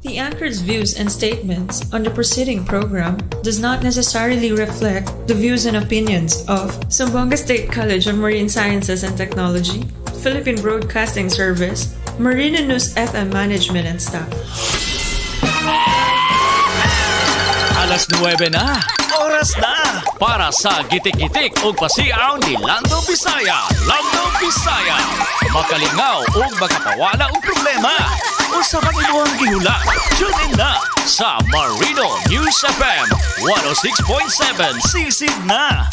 The anchor's views and statements on the preceding program does not necessarily reflect the views and opinions of Zamboanga State College of Marine Sciences and Technology, Philippine Broadcasting Service, Marina News FM Management and staff. Alas 9 na, oras na para sa gitik-gitik o pasiaw ni Lando Bisaya. Lando Bisaya, makalingaw o makapawala o problema o sa kaniluang gihula. Tune in na sa Marino News FM 106.7 sisid na.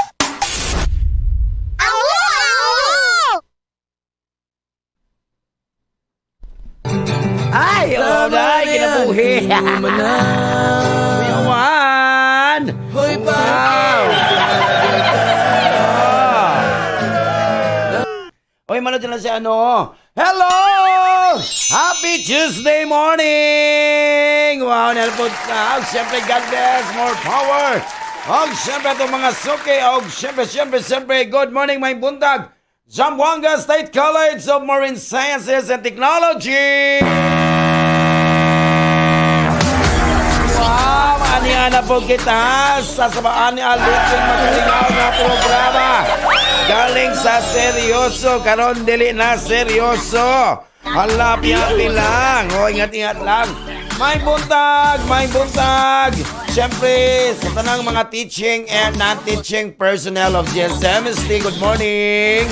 Ay, oray, kinabuhi. Yawan. Hoy, Wow. Oy, manood na si ano. Hello! Happy Tuesday morning! Wow, nalapot ka. Siyempre, God bless, more power. Og siyempre, itong mga suki. Og siyempre, good morning, my buntag. Zamboanga State College of Marine Sciences and Technology. Wow, ani-ana po kita sa sabaan ni Aluting magalingaw na programa. Galing sa seryoso, karon dili na seryoso. Hala, piyapi lang. O, ingat-ingat lang. May buntag. Siyempre, sa tanang mga teaching and non-teaching personnel of GSMST, good morning.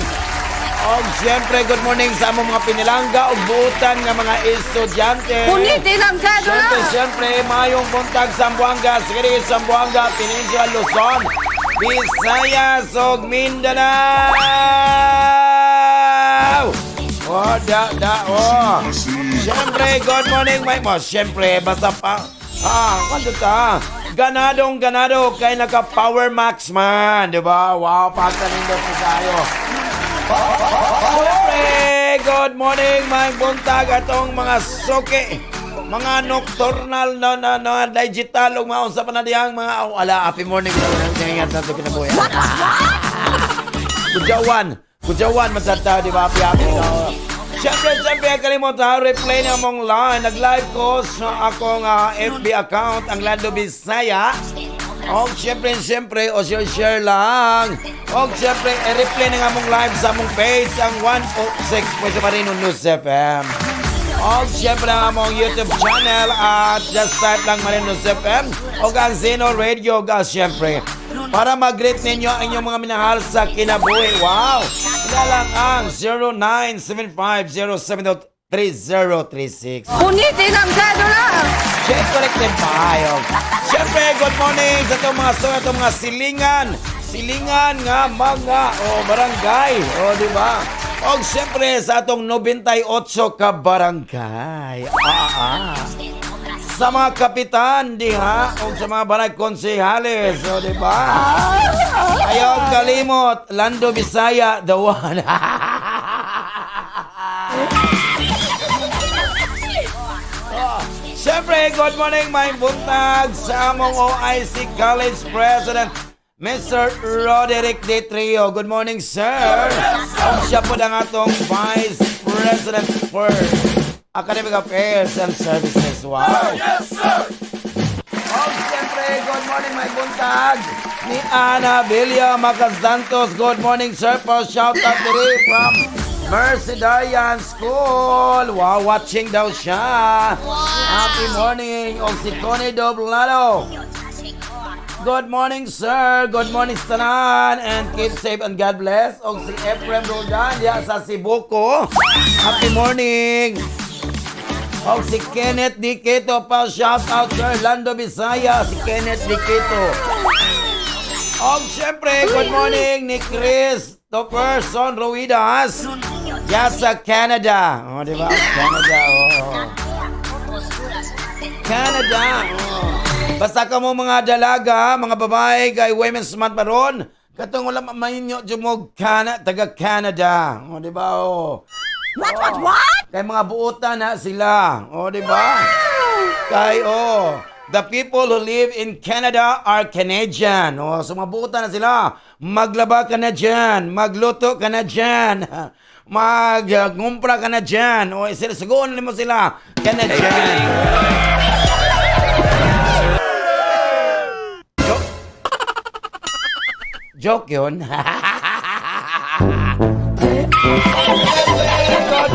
O, siyempre, good morning sa among mga pinilangga o buutan ng mga estudyante. Punitin ang kado na! Siyempre, mayong buntag Zamboanga, Sigiri, Zamboanga, Peninsula, Luzon, Visayas, o Mindanao. Siyempre, good morning, my mo. Siyempre, basta pa. Kando ta? Ganado kay naka-Power Max man, di ba? Wow, pagtanindot po tayo. Siyempre, good morning, my buntag atong mga suki. Mga nocturnal na digital o mga unsa pa na diyang mga happy morning nangyayat na ito kinabuhi. Kujawan masata di ba happy no. Siyempre kalimutan replay na mong line nag-live ko sa akong FB account ang Lando Bisaya. O siyempre o share lang. O siyempre i-replay na nga mong live sa mong page ang 106 Marino News FM. O siyempre ang among YouTube channel at just type lang Marino News FM o ang Zeno Radio siyempre para mag-greet ninyo ang inyong mga minahal sa kinabuhi. Wow! Ila lang ang 0975-070-3036. Punitin ang kado na! Check corrected tayo. Siyempre, good morning sa itong mga silingan nga mga barangay. Di ba? O siyempre sa itong 98 ka barangay. Sa mga kapitan, diha, o sa mga barangay konsehales, di ba? Ayaw kalimot, Lando Bisaya, the one. Siyempre, good morning, my buntag sa among OIC College President, Mr. Roderick De Trio. Good morning, sir. Ang siya po ang atong Vice President for Academic Affairs and Services. Wow! Yes, sir! Siyempre, good morning, my buntag ni Ana Belia Macazantos. Good morning, sir. Shout out to me from Mercy Dayan School. Wow, watching daw siya. Wow. Happy morning. O si Connie Doblado. Good morning, sir. Good morning, Stanan. And keep safe and God bless. O si Ephraim Roldan sa Cebuco. Happy morning. O si Kenneth Dikito pa. Shout out, sir. Lando Bisaya. Si Kenneth Dikito. O siyempre, good morning ni Chris Topperson Ruidas. Sa Canada. Di ba? Canada. Basta ka mo mga dalaga, mga babae, kay Women's Month maron, katong wala mainyo jumog taga Canada. Di ba? What? Kay mga buutan na sila. Di ba? Kay the people who live in Canada are Canadian. So mga buutan na sila. Maglaba ka na dyan. Magluto ka na dyan. Mag-ngumpra ka na dyan. Sugoon mo sila. Canadian. Joke yun. Good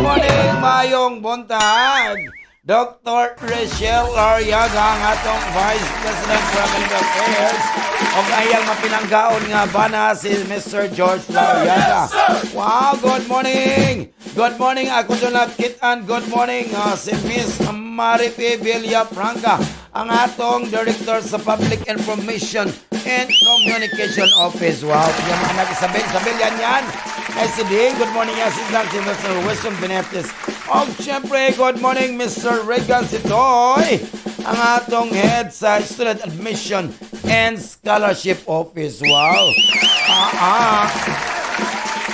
morning, mayong buntag. Dr. Rachel Ariaga, ang atong Vice President for American Affairs. O kayang mapinanggaon nga ba na si Mr. George Ariaga. Wow, good morning. Good morning, ako doon nakitaan. Good morning, si Miss Marife Villafranca, ang atong Director sa Public Information and Communication Office. Wow, yung mga nag-Isabel yan. Ay si Ding, good morning yan. Si Mr. Wilson Benetes. O syempre, good morning Mr. Regan Sitoy, ang atong head sa Student Admission and Scholarship Office. Wow.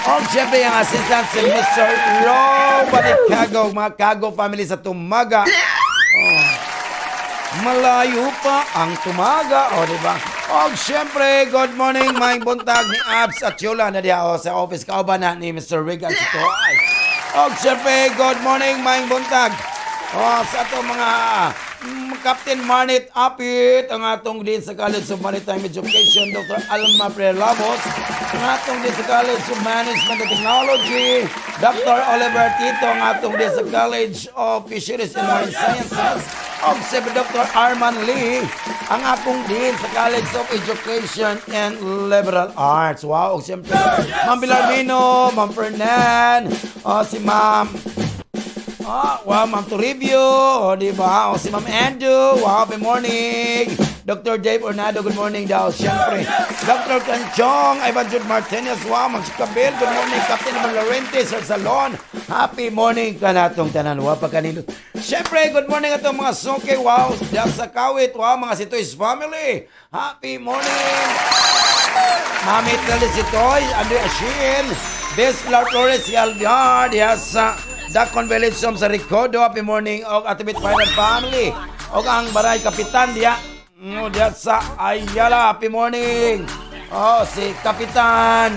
O syempre, ang assistant si Mr. Robert Cago, mga Cago family sa Tumaga. Malayo pa ang Tumaga, o diba? O syempre, good morning, may buntag ni Abs at Yola na diya sa office kauban na ni Mr. Regan Sitoy. O syempre, good morning, may buntag. O sa itong mga Captain Marnit Apit, ang atong din sa College of Maritime Education, Dr. Alma Prelabos, ang atong din sa College of Management and Technology, Dr. Oliver Tito, ang atong din sa College of Fisheries and Marine Sciences, o si Dr. Arman Lee, ang akong din sa College of Education and Liberal Arts. Wow, o siyempre, Ma'am Bilarmino, Ma'am Fernan, o si Ma'am wow, Ma'am Toribio, o diba? O si Ma'am Andrew, wow, good morning. Dr. Dave Ornado, good morning daw. Siyempre, Dr. Canchong, Ivan Jude Martinez, wow, Max Cabel, good morning. Captain Naman Laurente, Sir Salon, happy morning ka na itong tanan, wow, pagkanilo. Siyempre, good morning itong mga soke, wow, diyan sa Kawit, wow, mga Sitoy's family, happy morning. Mami Trellis Sitoy, Andre Ashin, Best Flower Torres, Yalviard, yes, Dakon Village sa Ricodo, happy morning, o Atibit Final Family, o ang Baray Kapitan diya, diya sa Ayala, happy morning, o si Kapitan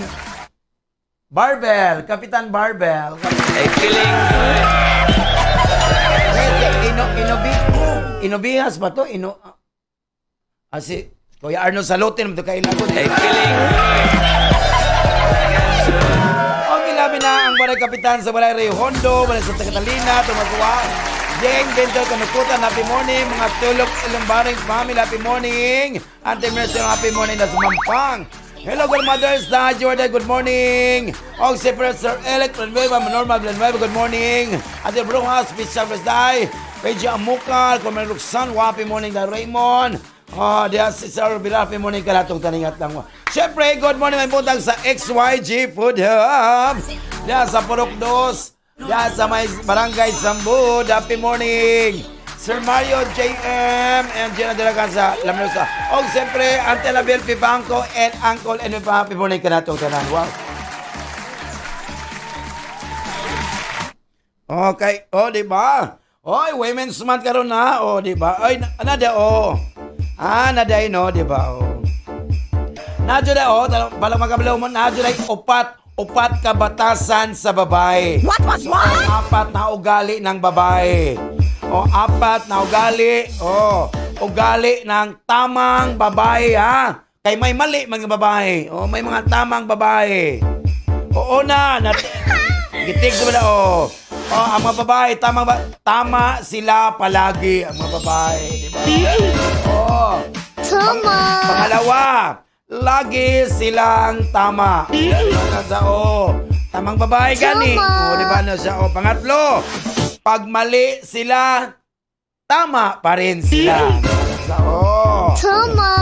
Barbel, Ay, feeling good. Inobihas ba to? Si Kuya Arnold Salutin, ito kailangan. Ay, feeling good. Labi na ang Balay Kapitan sa Balay Rio Hondo, Balay Santa Catalina, Tumakuwa, Jeng, Bento, Kanukutan, happy morning, mga Tulog, Ilumbaring family, happy morning, Auntie Mercy, happy morning na sumampang. Hello, good mothers, na Jordan, good morning. Og si Professor Elec Villanueva, Norma Villanueva, good morning. Ate Brujas, Bishop Resday, Peja Amukal, Comer Luxan, happy morning na Raymond. Diyan si Sir Bilal, happy morning ka natong taningat lang. Siyempre, good morning may buntag sa XYG Food Hub. Diyan sa Purok 2. Diyan sa may Barangay Sambud, happy morning. Sir Mario JM and Gina Delacan sa Lamnosa. O siyempre, Auntie Label Pipanco and Uncle and happy morning ka natong tanan. Wow. Okay, diba? Oy, Women's Month karon na. Diba? Oy, nada, naday no, di ba? Nadyo na, balang magabilaw mo, nadyo na upat kabatasan sa babae. What? Apat na ugali ng babae. Apat na ugali. Ugali ng tamang babae, ha? Kay may mali mga babae. May mga tamang babae. Gitig ko na, ang mga babae, tama sila palagi, ang mga babae, di ba? Tama. Pangalawa, lagi silang tama. Tamang babae gani. Di ba na siya? Pangatlo, pag mali sila, tama pa rin sila. Tama.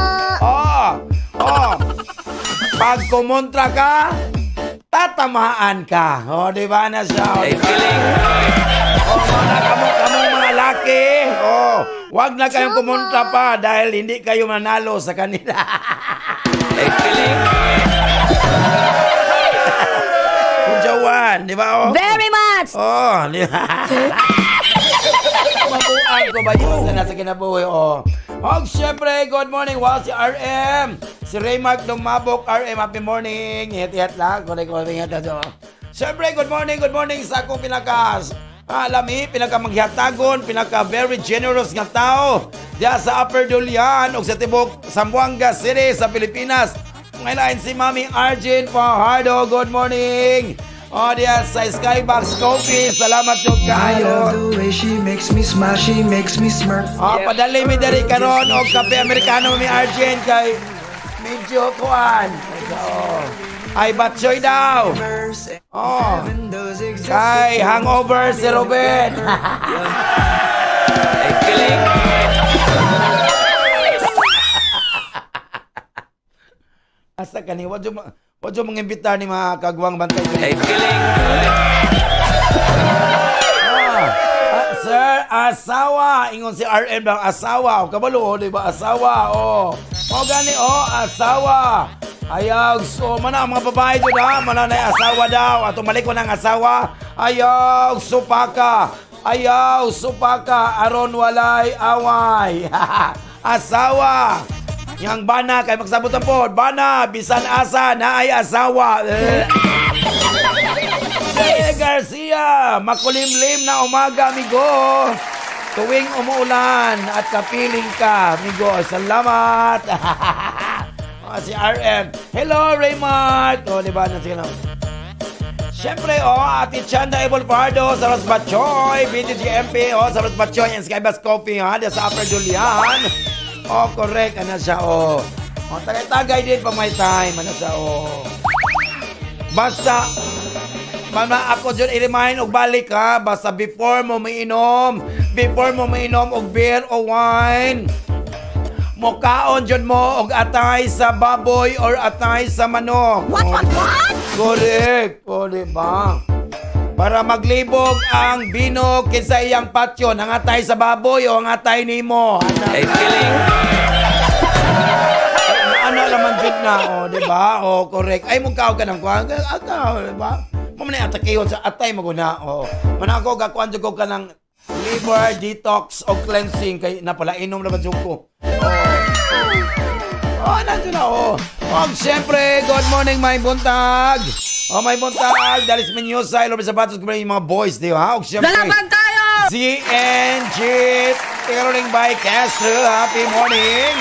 Pag kumontra ka, tatamaan ka. Di ba na siya? Ay, feeling good. Kamong mga laki, wag na kayong kumontra pa dahil hindi kayo manalo sa kanila. Ay, feeling good. Kunjawan, di ba? Very much. Di ba? Mabuang ko ba yun sa nasa kinabuhi, syempre, good morning, si RM. Si Raymark Dumabok, RM, happy morning. Hit-hit lang, syempre, good morning sa akong pinaka-manghihatagon, pinaka-very generous nga tao diya sa Upper Dulian o sa Tibok, Zamboanga City sa Pilipinas. May line si Mami Arjun Fajardo. Good morning. O, diyan sa Skybox Coffee. Salamat yung I love kayo. the way she makes me smile, she makes me smirk. Padali mi dari karon og kape Amerikano mi Arjun kay medyo kuan. Ay batsoy daw. Oh. Kay hangover si Ruben. Ay, kilig. Asa kani wadyo mangimbitar ni mga kagwang bantay. Ay, kilig. Sir, asawa. Ingon si RM daw, asawa. O, kabalo, o, diba? Asawa, o. O, gani, o, asawa. Ayaw, so, mana ang mga babae doon, ha? Mana na asawa daw. Atong balik ko ng asawa. Ayaw, supaka. Ayaw, supaka. Aron walay away. Asawa. Yang bana, kay magsabutan po. Bana, bisan asa, na ay asawa. Jay Garcia, makulimlim na umaga, amigo. Tuwing umuulan at kapiling ka, amigo. Salamat. Si RM. Hello, Raymart. O, diba? Sige. Siyempre, Ate Chanda Ebol Pardo, sa Ros Batchoy, BTGMP, sa Ros Batchoy, and Skybus Coffee, ha? Sa Upper Julian. Correct. Ano siya, tagay-tagay din pa may time. Ano siya, Basta, Mama, ako dyan i-remind og balik ha. Basta before mo mainom og beer o wine, mukaon dyan mo og atay sa baboy or atay sa manok. What? Correct. O, diba? Para maglibog ang binog kinsa iyang patyo, ang atay sa baboy o ang atay nimo. Ay, kilig. Ano naman dyan na, diba? Correct. Ay, mukaw ka ng kuwan. Ataw, diba? Mamani atakiyon sa atay maguna. Manako gakuan jud ko ka ng liver detox o cleansing kay napala inom na ba ko. Nandiyo na, Og siyempre, good morning, may buntag. May buntag. Dalis Menyosa, Ilobres Zapatos, kumulay yung mga boys, di ba? Og siyempre, Dalapan tayo! ZNG, Caroling by Castro, happy morning.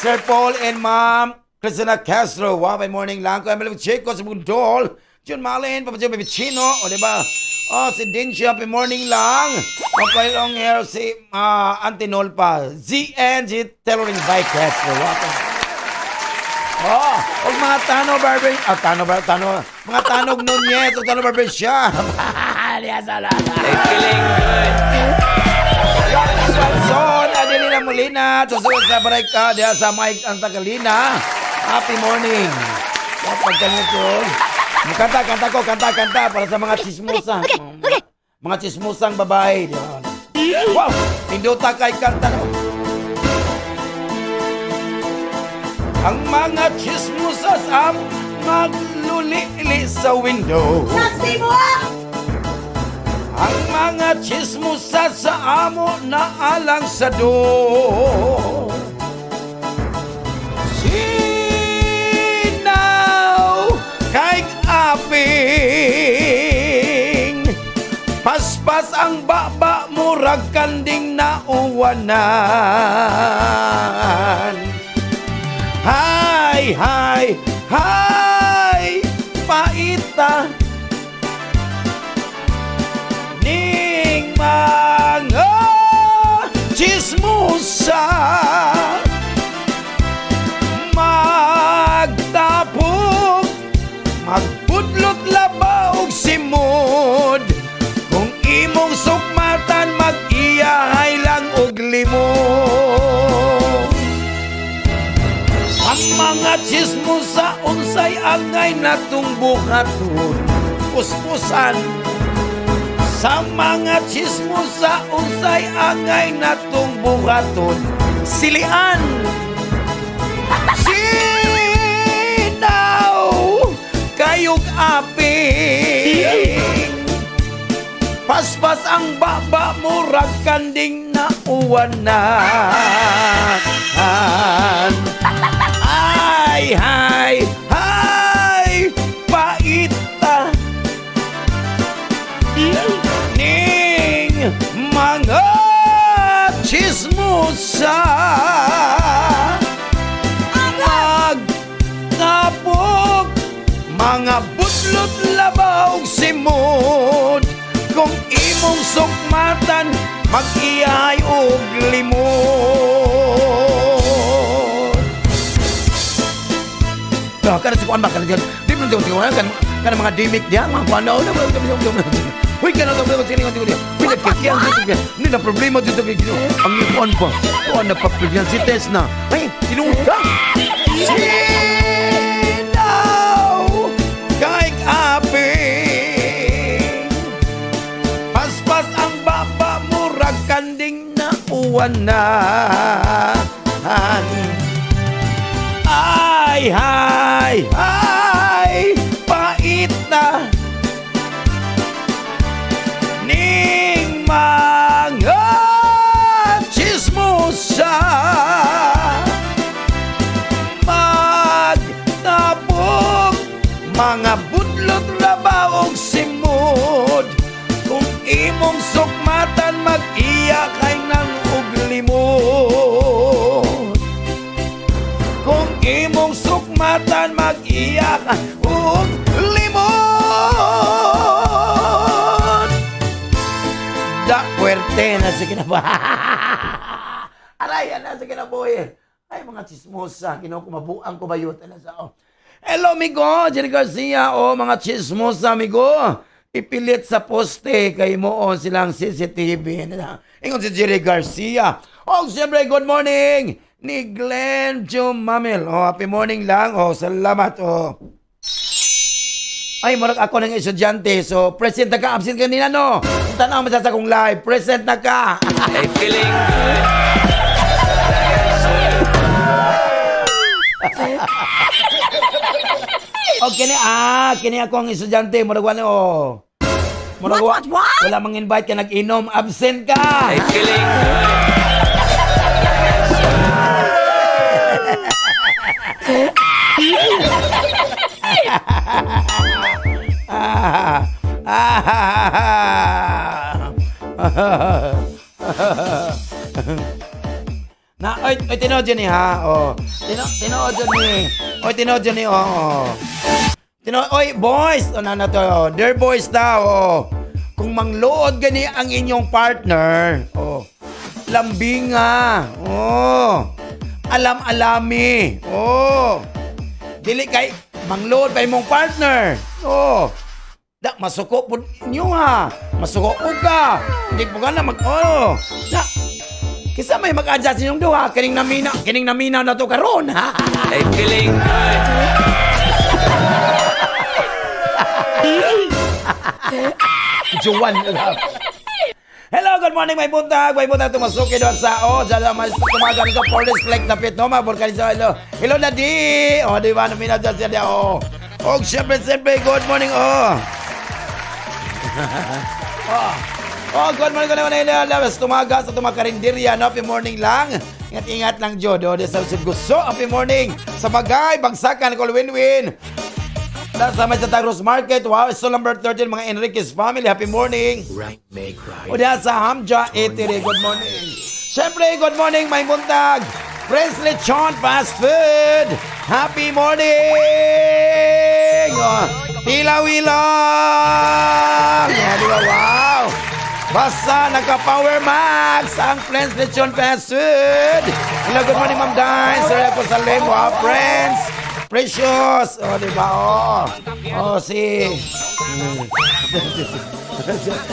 Sir Paul and Ma'am Cristina Castro, happy morning lang ko. Emily Chico sa Bundol. Jun Malin, Papa Baby Chino, o diba? Si Dinci, happy morning lang. Okay long hair si Antinolpa. ZNG, Tailoring by Castro. Og mga Tano Barber, mga Tanog Nunez, o Tano Barber siya. Ay, kilig. Son, Adelina Molina, tusunod sa break ka, diya sa Mike Antagalina. Happy morning. Kapag ganito, kanta para sa mga chismosa. Mga chismosang babae. Wow! Pinduta kay kanta. Ang mga chismosas ang maglulili sa window. Saksi mo! Ang mga chismosas sa amo na alang sa do. Sinaw kay aping paspas ang baba murag kanding na uwanan. Hay, paita ning mga chismosa magtapog magbudlot laba og simod kung imong sukmatan mag-iyahay lang og limon. Ang mga chismosa unsay angay natong buhaton puspusan. Sa mga chismosa unsay angay natong buhaton silian. Sinaw kayog aping paspas ang baba murag kanding na uwanan. Hay, paita ning mga chismosa magtapog mag-iyahay og limon. Kada sa kuan ba kada di mo kan mga dimik diha mga kuan na uy kana to ba siling ko uy nagkikiyan dito ni na problema dito ang kuan pa kuan na papilyan si Tesna ay tinuda sinaw kay aping paspas ang baba murag kanding na uwanan. Ay, ay, ay, pait na ning mga chismosa magtabog mga budlot labaw og simod kung imong sukmatan mag-iya kay nang og limon. Kung imong sukmatan mag-iyak og limon. Da puwerte na sa kinabuhi. Aray, na sa kinabuhi. Ay, mga chismosa, kinukumabuang ko bayot na sa hello, amigo, Jerry Garcia. Mga chismosa, amigo. Ipilit sa poste kay mo silang CCTV. Ingon si Jerry Garcia. Siyempre, good morning ni Glenn Jumamil. Happy morning lang. Salamat. Ay, marag ako ng estudyante. So, present na ka. Absent kanina, no? Tanaw mo sa kong live. Present na ka. Ay, feeling good. Kini ako ang estudyante. Marag what? Wala mang invite ka, nag-inom. Absent ka. Ay, feeling good. Na, oy, tinood yun eh, ha? Tinood yun eh. Tinood yun eh, oy, boys! Na to, dear boys daw, kung manglood gani ang inyong partner, lambinga, alam-alami, dili kay mangload pa imong partner, masuko po nyo ha, masuko po ka, hindi po ka na kisa may mag-adjust inyong duha, kining namina na to karon ha. Ay, feeling good. Juwan lang. Hello, good morning, may buntag. May buntag tumasuki doon sa tumagan sa Forest Lake na pit, no? Maburkanizo, hello na di. Di ba, namina dyan siya, siyempre, good morning, good morning, good morning, tumaga sa tumakarinderya, no? Happy morning lang. Ingat-ingat lang, Jod. Sa gusto, happy morning. Sa bagay, bagsakan, call win-win. Sa may sa Tagros Market, so number 13, mga Enriquez family, happy morning. Right, make right. O diyan sa Hamja, Etire, good morning. Siyempre, good morning, may buntag. Presley Chon Fast Food, happy morning. Tilawilang. Diba, wow. Basta, naka-Power Max ang Friends Lechon Fast Food. Hello, good morning, Ma'am Dine. Sir, ako sa Lem. Wow, friends. Precious. Diba,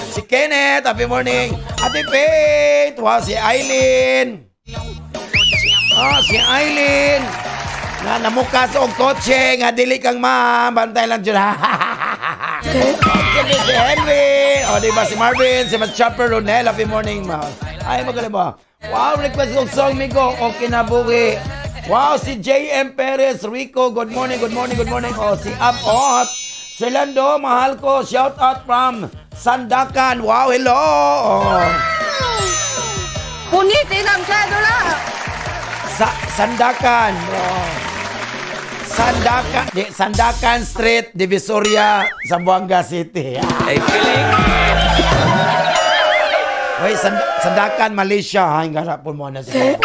si Kenneth, happy morning. Ate Faith. Wow, si Aileen. Si Aileen. Namuka sa og kotse. Nga dili kang bantay lang dyan. Si Henry. Diba, si Marvin. Si Mas Chopper Ronel. Happy morning, ma. Ay, magaling ba? Wow, request ng song, Migo. Okay na, buki. Wow, si J.M. Perez, Rico, good morning, good morning, good morning. Si Abot, si Lando, mahal ko, shout out from Sandakan. Wow, hello. Punitin ang kadula. Sandakan. Sandakan Street, Divisoria, Zamboanga City. Ay, feeling. Wait, Sandakan, Malaysia. Hanggang rapon mo na siya.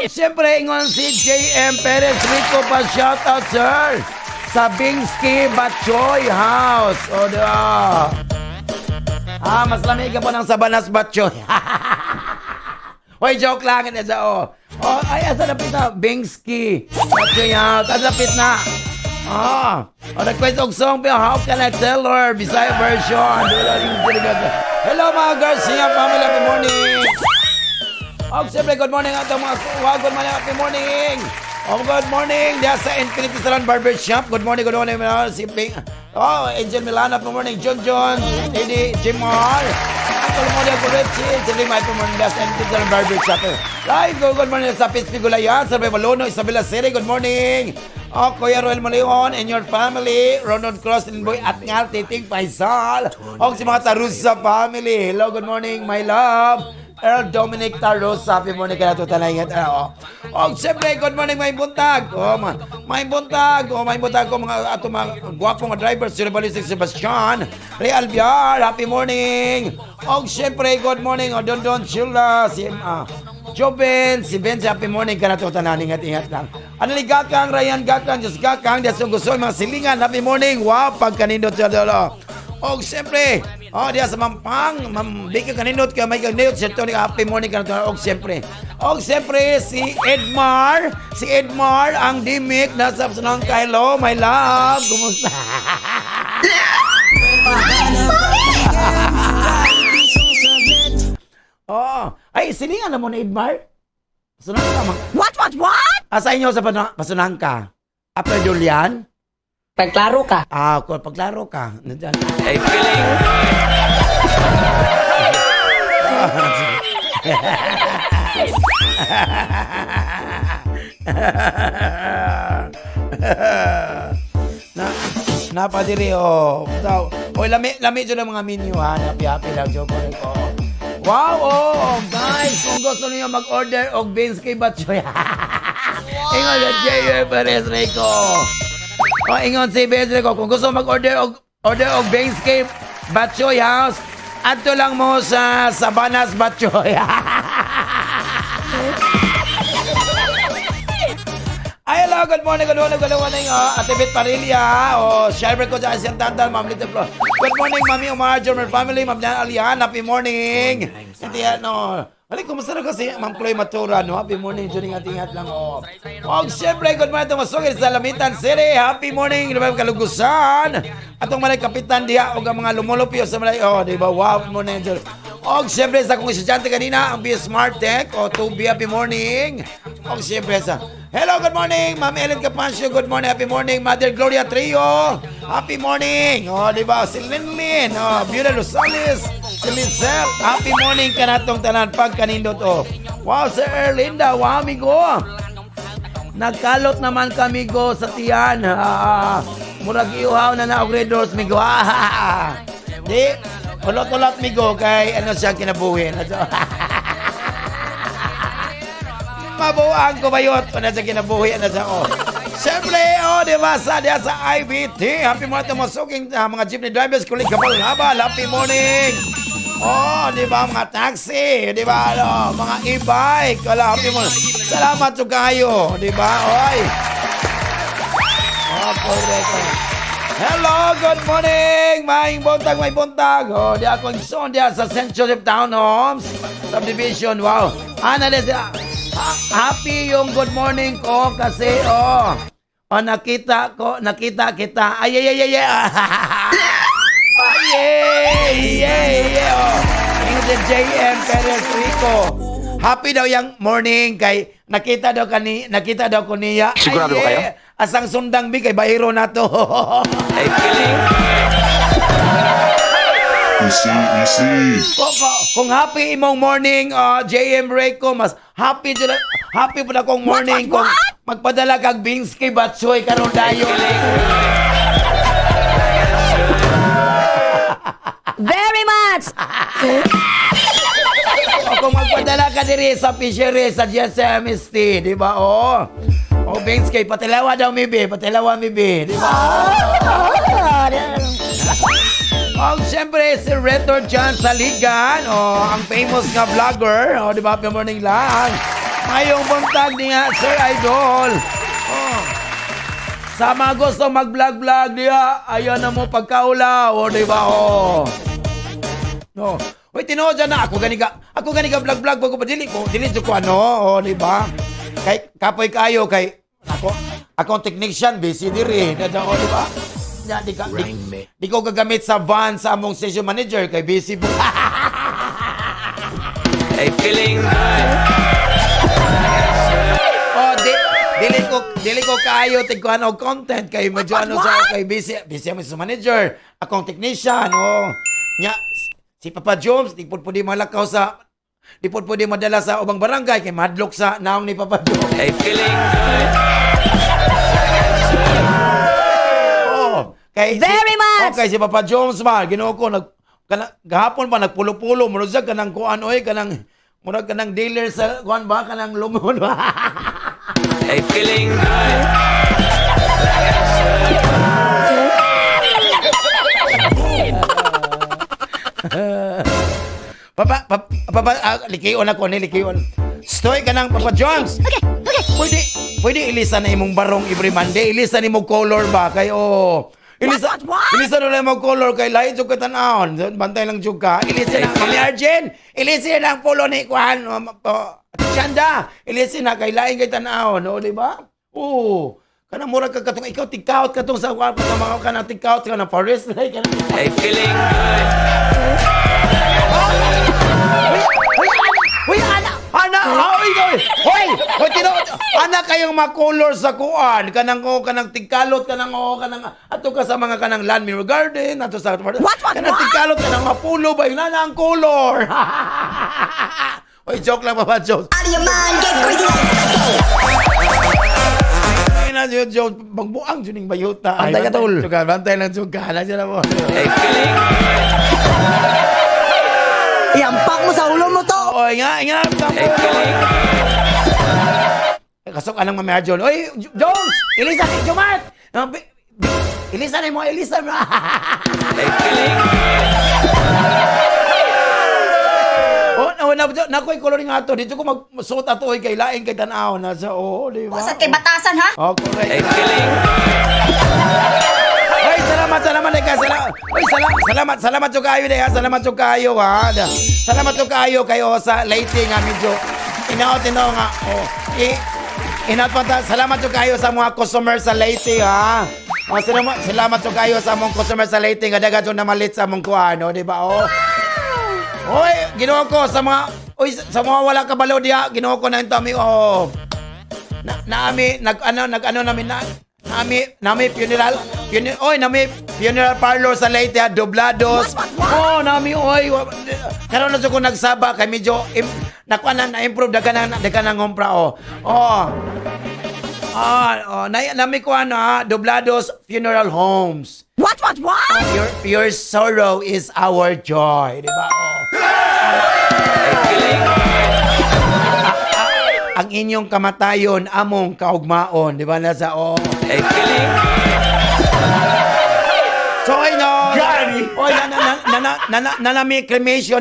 Siyempre, ingon si J.M. Perez Rico pa, shoutout, sir, sa Bingsky Batchoy House. Mas lamig ka po ng Sabanas Batchoy. Hoy, joke lang. Ay, asa napit na? Bingsky. Batchoy out. Asa napit na? Request og song pero how can I tell her? Bisaya version. Hello mga Garcia family. Happy morning. Siyempre, good morning ato mga kuwa. Good morning, happy morning. Good morning. Diya sa Infinity Salon Barbershop. Good morning. Si Ping. Angel Milano, happy morning. John. Eddie, Jimar. Good morning ako, Richie. Siyempre, may happy morning. Diya sa Infinity Salon Barbershop. Live, good morning sa Pittsburgh Gulayan. Sabi Malono, Isabela Siri. Good morning. Kuya Roel Malion and your family. Ronald Cross, Boy at Ngal, Titing Paisal. Si mga Tarusa family. Hello, good morning, my love. Earl Dominic Tarosa, happy morning ka na ito talangat. Siyempre, good morning, may buntag. May buntag ko mga gwapong drivers, Sir Balistic Sebastian, Ray Albiar, happy morning. Siyempre, good morning, Don Chula, si Joben, si Benz, happy morning ka na ito talangat. Ingat lang. Anali Gakang, Ryan Gakang, Diyos Gakang, Diyos gusto mga silingan, happy morning. Wow, pagkanindot siya dolo. Siyempre, diya sa Mampang, Bika kanindot ka, may kanindot siya ito, happy morning ka na ito. Siyempre, si Edmar, ang dimik, nasa sunang hello, my love, kumusta? Ay, silingan na mo na Edmar. Pasunang ka, What? Sa inyo sa pasunang ka? After Julian? Pagklaro ka. Kung paglaro ka. Nandiyan. Ay, feeling. Napadiri, lami dyan ang mga menu, ha? Happy lang, joke ko. Wow, guys, kung gusto niyo mag-order og beans kay Batchoy. Ingon sa J.R. Perez Rico. Ingon si Perez Rico, kung gusto mag-order og beans kay Batchoy House, ato lang mo sa Sabanas Batchoy. Ay, hello, good morning, Ate Bit Parilla, Shelber ko dyan siyang tandal, Ma'am Little Flo. Good morning, Mami Omar, German family, Ma'am Jan Alian, happy morning. Kumusta na kasi, Ma'am Chloe Matura, no? Happy morning, during ating lang, siyempre, good morning, tumasugin sa Lamitan City, happy morning, lumay kalugusan. Atong malay kapitan diha, o ang mga lumulupyo sa malay, diba, wow, morning, siyempre, sa kong estudyante kanina, ang B Smart Tech, 2B, happy morning. Siyempre, hello, good morning, Ma'am Ellen Capancio, good morning, happy morning, Mother Gloria Trio, happy morning. Diba, si Linlin, Beauty Rosales, si Lizel, happy morning ka na itong tanan pagkanindot, Wow, Sir Erlinda, wow, amigo. Nagkalot naman kami go sa tiyan. Murag iuhaw na na og Red Doors, migo. Di, ulot-ulot migo kay ano siya kinabuhin. Mabuang ko bayot na siya kinabuhin na siya. Siyempre, di ba, sa IBT, happy morning masuking mga jeepney drivers, kulig kapal ngabal, happy morning. Di ba, mga taxi, di ba, mga e-bike, wala, happy morning. Salamat sa kayo, di ba, oy. Hello, good morning, may buntag. Di ako son diya sa St. Joseph Townhomes Subdivision, wow. Analyst, happy yung good morning ko kasi, nakita kita. Ay. Yung si JM Perez Rico. Happy daw yung morning kay nakita daw ko niya. Sigurado ba kayo? Asang sundang bi kay bahiro na to. Ay, feeling. Easy. Kung happy imong morning, JM Rico, mas happy po na kong morning kung magpadala kag beans kay Batchoy karon dayon. Very much! Kung magpadala ka diri sa fishery sa GSMST, di ba? Beans kay patilawa daw mi be, di ba? Siyempre, si Retor John Saligan, ang famous nga vlogger, di ba? Good morning lang. Mayong buntag niya, Sir Idol. Sa mga gusto mag-vlog niya, ayan na mo pagkaulaw, di ba? No. Uy, tinuod dyan na. Ako gani ka vlog-vlog. Bago pa, dili ko ano. O, di ba? Kay, kapoy kayo, kay, akong technician, busy diri. O, di ba? Ya, di ko gagamit sa van sa among station manager, kay busy po. Ay, feeling good. Oh, dili ko kayo tigkuhan og content kay medyo ano sa kay busy mo sa manager, akong technician, oh. Nya si Papa Jones di pud pwede malakaw sa di pud pwede madala sa ubang barangay kay madlok sa naong ni Papa Jones. Ay, feeling good. Oh, kay Very much! Okay, si Papa Jones ba, Ginoo ko gahapon pa nagpulo-pulo murag sa kanang kuan oy kanang murag kanang dealer sa kuan ba kanang lumon ba. Ay, feeling good. Likiyon ako ni likiyon. Stoy ka ng Papa Jones. Pwede ilisan na imong barong every Monday. Ilisan imong color ba? Kay ilisan na imong color kay lahi jud ka tan-aon. Bantay lang jud ka. Ilisan na Mami Arjen. Ilisan na ang polo ni Kuan. Chanda. Ilisan na kay lahi kay tan-aon, no, di ba? Oo. Kanang murag ka katong ikaw tikaut katong sa mga kanang tikaut kanang forest like kanang. Ay, feeling good. Hoy, ana, hoy, ana kayong ma-color sa kuan, kanang tigkalot, kanang ato ka sa mga kanang land mirror garden, ato sa kanang tigkalot, kanang mapulo ba, yun na ang color. Hoy, joke lang, Papa Jones. Ay na, Jones, magbuang juning bayuta. Bantay ka, tol. Bantay lang, Joga, na siya na mo. Ay, feeling good. Iampak mo sa ulo mo to! Oy, nga. Ay, feeling good. Kasok anang Mami Arjon. Oy, Jones! Ilisan! Jomart! Ilisan mo! Ay, feeling good. Oh, nakoy coloring ato. Dito ko magsuot ato oy kay laing kay tan-aw na sa di ba? Sa kay batasan, ha? Oh, correct. Ay, feeling Oy, salamat ka. Salamat jud kayo de ha. Salamat jud kayo ha. Salamat jud kayo sa late nga medyo inaot nga. Oh, salamat jud kayo sa mga customer sa late ha. Oh, salamat jud kayo sa mga customer sa late nga daga jud na malit sa mong kuano, di ba? Oh. Oy, Ginoo ko sa mga wala kabalo diha, Ginoo ko na intami nami funeral parlor sa Leyte ha, doblados. Oh, nami karon na ko nagsaba kay medyo na-improve daga na ngompra nami ko doblados funeral homes. What? Your sorrow is our joy, di ba? Ang inyong kamatayon among kaugmaon, di ba nasa Ay, feeling So ay no. Oy nanami cremation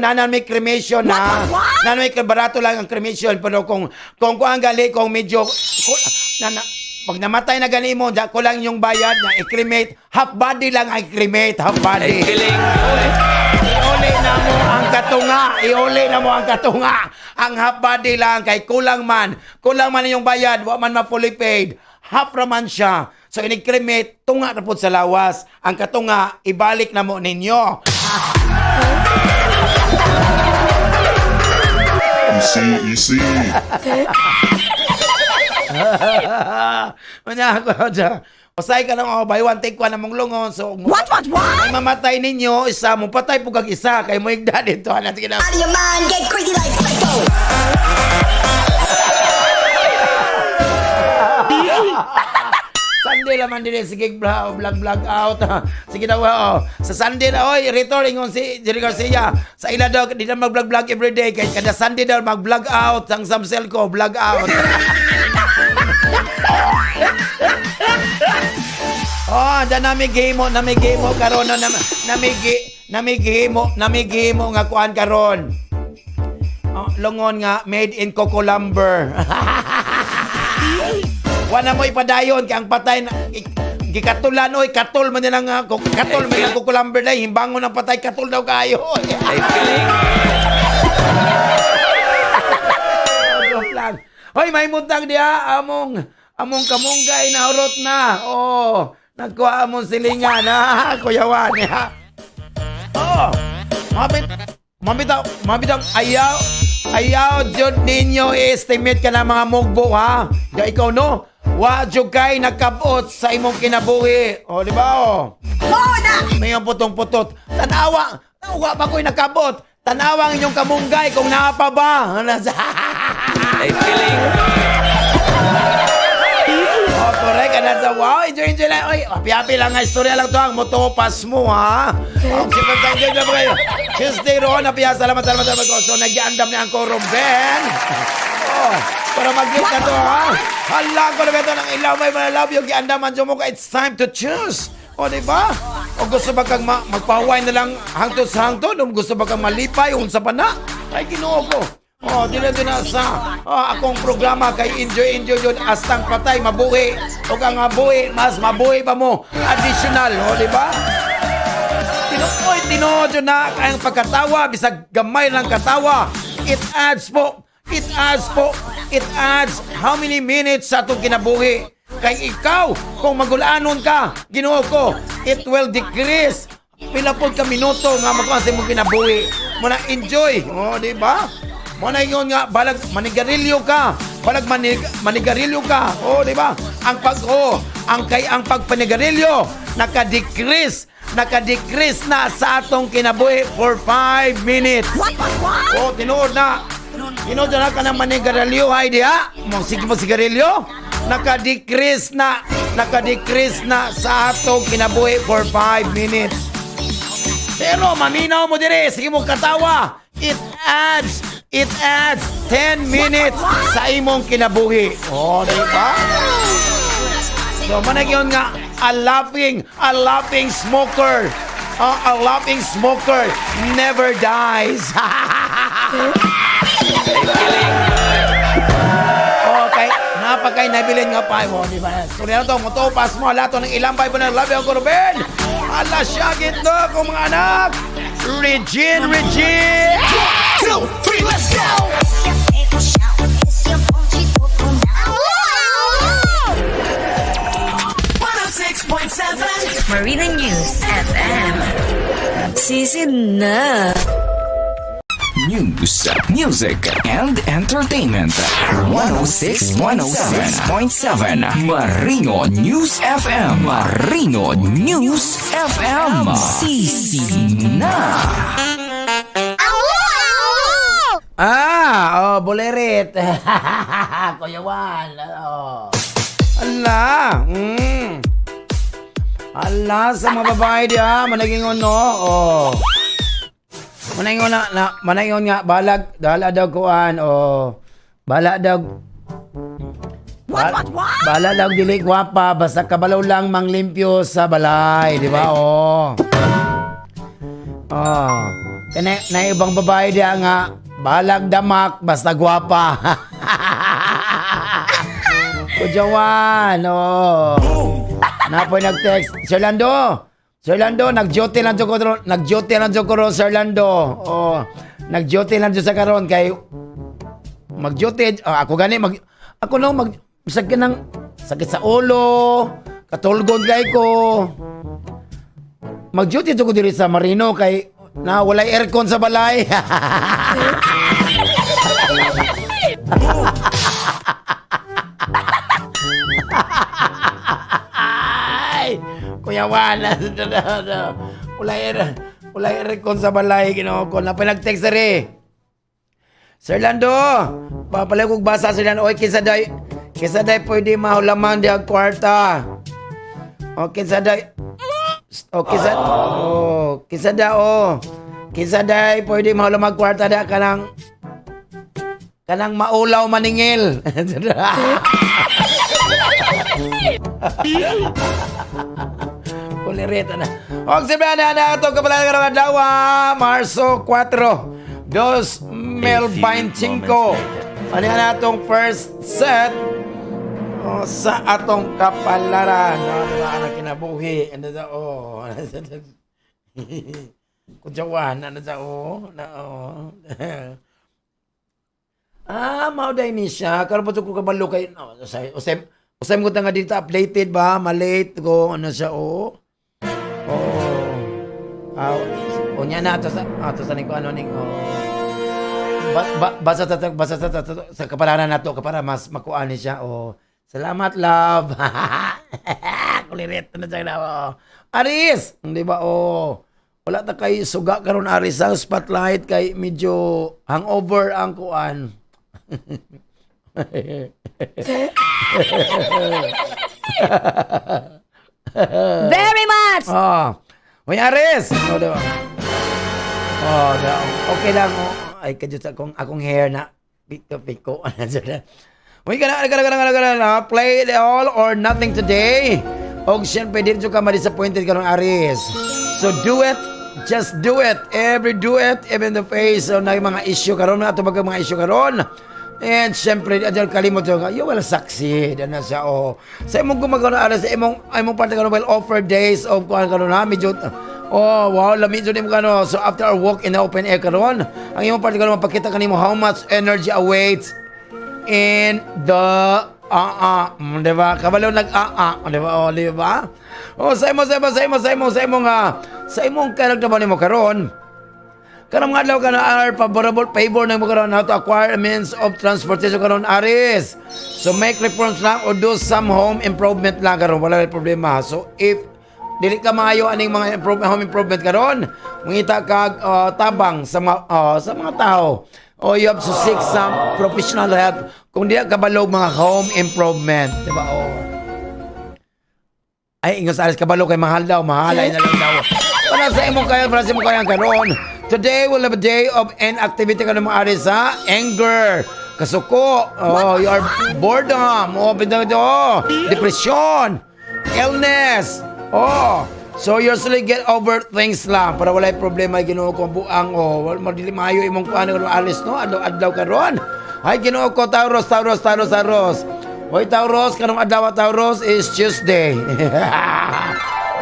na. Nanami barato lang ang cremation pero kung kuan gali kung medyo pag namatay na gani mo, ko lang yung bayad na i-cremate. Half body lang ang i-cremate, half body. Ay, feeling Iuli na mo ang katunga. Ang half body lang kay kulang man yung bayad, wa man ma-fully paid. Half raman siya. So ini-cremate, tunga na po sa lawas. Ang katunga, ibalik na mo ninyo. You see. Manya ako dyan. Usay ka lang, buy one, take one na mong lungon. So, What? ay mamatay ninyo, isa mo, patay po kag isa. Kay mo igda dito. Sige na. Out of your mind, get crazy like psycho! Sunday naman din, sige vlog out. Sige na, sa Sunday na, return ingon si Jerry Garcia. Sa ila daw, di na mag-vlog everyday. Kaya kada Sunday daw, mag-vlog out. Sang samsel ko, vlog out. Dyan nami game mo karon nami game mo nga kuan karon. Longon nga made in Coco Lumber. Wala mo ipadayon kay ang patay na gikatulan oy, katul man nilang katul man nilang kukulamber day, himbangon ng patay katul daw kayo. Ay, piling. Joke lang. Hoy, may muntag diha among kamunggay na urot na. Oh, nagkuha among silingan ha, Kuya Juan ha. Oh, mabitaw, ayaw, jud ninyo i-estimate ka na mga mugbo ha. Da ikaw no, wa jud kay nakabot sa imong kinabuhi. O, di ba o? Oo na! Mayong putong-putot. Tanawa pa ko'y nakabot. Tanawang inyong kamunggay kung naapa ba. Ay, piling. Oh, correct. Sa wow, enjoy lang. Oy, happy lang nga istorya lang to. Ang motopas mo, ha? Ang sipag-tanggal na ba kayo? Tuesday roon, salamat ko. So, nag-iandam na ang Ruben. Oh, para mag-gift na to, ha? Hala ko na ito ng ilaw, may manalaw yung giandaman mo ka. It's time to choose. O, diba? O gusto ba kang magpahaway na lang hangtod sa hangtod? O gusto ba kang malipay unsa pa na? Ay, ginoo ko. Oh, dila na sa akong programa kay enjoy yun astang patay mabuhi. O kang mabuhi, mas mabuhi pa mo. Additional, o di ba? Tinuod yun na ang pagkatawa, bisag gamay lang katawa. It adds how many minutes sa itong kinabuhi. Kay ikaw, kung magulanon ka, Ginoo ko, it will decrease. Pila po ka minuto nga magkasi mo kinabuhi. Muna enjoy, o di ba? Muna yun nga, balag manigarilyo ka. Manigarilyo ka. O, di ba? Ang pagpanigarilyo, nakadecrease na sa atong kinabuhi for 5 minutes. O, tinuod na ka ng manigarilyo, hay di ha? Sige mo sigarilyo? Nakadecrease na sa atong kinabuhi for 5 minutes. Pero, maminaw mo dire, sige mo katawa. It adds 10 minutes sa imong kinabuhi. Oh, di ba? So, managyon nga, a laughing smoker. A laughing smoker never dies. Okay, napakay nabilin nga pa mo, di ba? So, na to, motopas mo, lato ng ilang pa na love yung Ruben. Ala siya, gitno, kung mga anak. Regine! 2, 3, let's go! Marina News FM. Season na. News, music, and entertainment. 106.7 Marino News FM. Marino News FM. Sisina. Bolerit. Kuya Juan. Ala. Ala, sa mga babae diya, managingon no. Managingon nga, balag, dala daw kuan, bala daw. What? Bala daw dili gwapa, basta kabalaw lang manglimpyo sa balay, di ba? Na ibang babae diya nga, balag damak, basta gwapa. Kujawan, Napoy nag-text, Sir Lando, nag-duty lang ko ron, Sir Lando. Nag-duty lang sa karon kay mag-duty, ako gani sakit ng sakit sa ulo, katulgon kay ko. Mag-duty ko diri sa Marino kay na walay aircon sa balay. Kuya Juan, ulay aircon sa balay, Ginoo ko. Napinag-text rin. Sir Lando, papalay kong basa Sir Lando. Oy, kisa day pwede mahulaman di ang kwarta. Kisa day pwede mahulaman kwarta da kanang maulaw maningil. Kulirita na. Siya na ito kapala ka ng dawa. Marso 4, 2025. Ano na itong first set? sa atong kapalaran. Diba, anak kinabuhi. Ano sa Kutsawan, ano sa mauday ni siya. Karon pa ko kabalo kay usay mo nga dito updated ba? Malate ko ano siya unya na to sa ning ano ning basa sa kapalaran nato para mas makuan ni siya salamat love. Kulirit na siya na Aris, di ba wala ta kay suga karon Aris ang spotlight kay medyo hangover ang kuan. Very much! Hoy Aris! Diba? Okay lang. Ay, kadyot akong hair na piko. Hoy, kana. Play it all or nothing today. Og siyempre, dito ka ma-disappointed ka ng Aris. So, do it. Just do it. Do it. Even the face. So, na mga issue karon na. Ito mga issue karon. And siyempre, adyan kalimot you will succeed. Ano siya, sa imong gumagano, sa imong parte karon, well, offer days of kuhan karon na, medyo, wow, lamig dyan mo kano. So, after our walk in the open air karon, ang imong parte karon, mapakita ka nimo how much energy awaits in the, diba? Kabalo diba? Diba? Sa imong karagdaman nimo karon, kanang mga adlaw ka na are favorable favor na mo karon how to acquire a means of transportation karon Aris. So make reforms lang or do some home improvement lang karon, wala problema. So if dili ka maayo aning mga home improvement karon, mangita kag tabang sa mga tao. You have to seek some professional help kung di ka balog mga home improvement, di ba? Ay, ingos Aris kabalo kay mahal daw, mahalay na lang daw. Para sa imong kaya karon. Today will have a day of inactivity ka ng mga Aris, ha? Anger, kasuko, you are boredom, depression, illness, so usually get over things lang para walay problema Ginoo ko buang madili maayo imong kuan ng Aris no adlaw karon. Ay Ginoo ko Taurus. Hoy Taurus, kanong adlaw Taurus is Tuesday.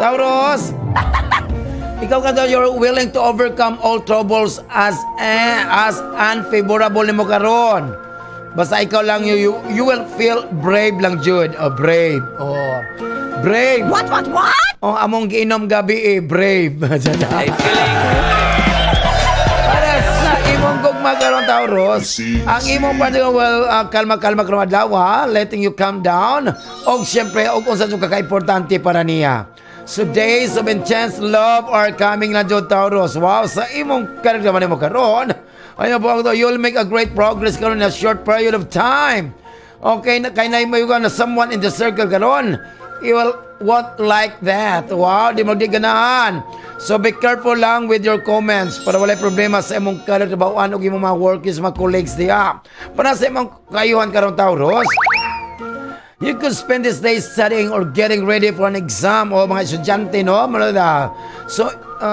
Taurus, ikaw ka daw, you're willing to overcome all troubles as unfavorable ni mo karon. Basta ikaw lang, you will feel brave lang, Jude. Brave. Brave. What? Among giinom gabi brave. Ay, feeling. Para sa imong gugma karon Taurus, ang imong kalma karon adlaw, letting you calm down. Og siyempre, og unsa yung kaka-importante para niya. So days of intense love are coming na Jod Taurus. Wow, sa imong karagdaman mo karon. Ayun po ang you'll make a great progress karon in a short period of time. Okay, kay na mo yung someone in the circle karon. You will want like that. Wow, di mo di ganahan. So be careful lang with your comments para walay problema sa imong karagdaman og imong mga workers, mga colleagues diha. Para sa imong kayuhan karon Taurus. You could spend this day studying or getting ready for an exam mga estudyante, no? So,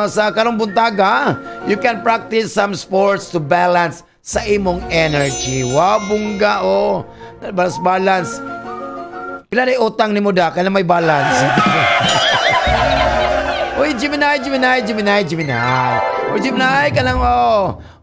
sa karong buntaga, you can practice some sports to balance sa imong energy. Wow, bungga, balance. Pila na utang ni mo da, kaya may balance. Uy, Gemini. Uy, Gemini, ka lang,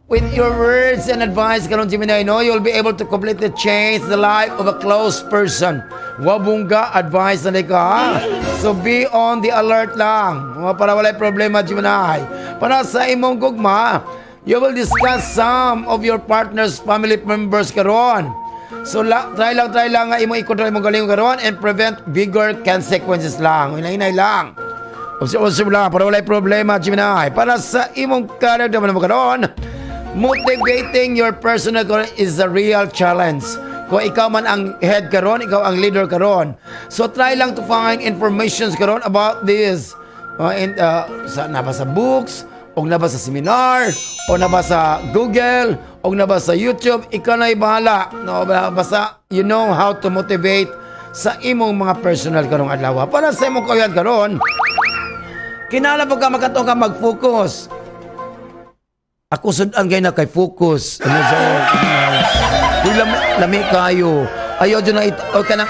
with your words and advice, karon Gemini, no, you'll be able to completely change the life of a close person. Wabungga, advice na ka. So be on the alert lang. Para walay problema, Gemini. Para sa imong gugma, you will discuss some of your partner's family members karon. So try lang nga imong i-control imong galing karon and prevent bigger consequences lang. Hinay lang. Observe lang para walay problema, Gemini. Para sa imong karagdaman mo karon, motivating your personal karon is a real challenge. Kung ikaw man ang head karon, ikaw ang leader karon. So try lang to find information karon about this. Naba sa books, o naba sa seminar, o naba sa Google, o naba sa YouTube, ikaw na'y bahala. No, basta you know how to motivate sa imong mga personal karong adlaw. Para sa imong kayan karon, kinala po ka makatong ka mag-focus. Ako sudan kayo na kay focus. Lami kayo. Ayaw dyan na ito. O ka nang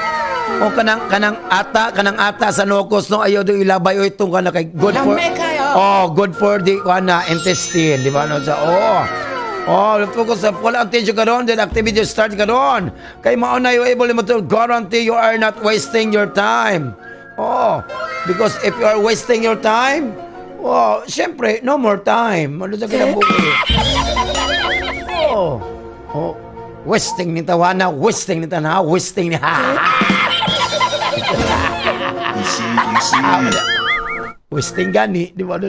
O kanang ata sa nokos no ayo do ilabay o itong kana kay good for good for the intestine, di ba no sa focus sa full attention karon then activity start karon kay mao na you able to guarantee you are not wasting your time. Because if you are wasting your time, syempre no more time. Ano sa kinabuhi? Wasting ni tawana, wasting ni tanaw, wasting ni Easy. wasting gani, di ba?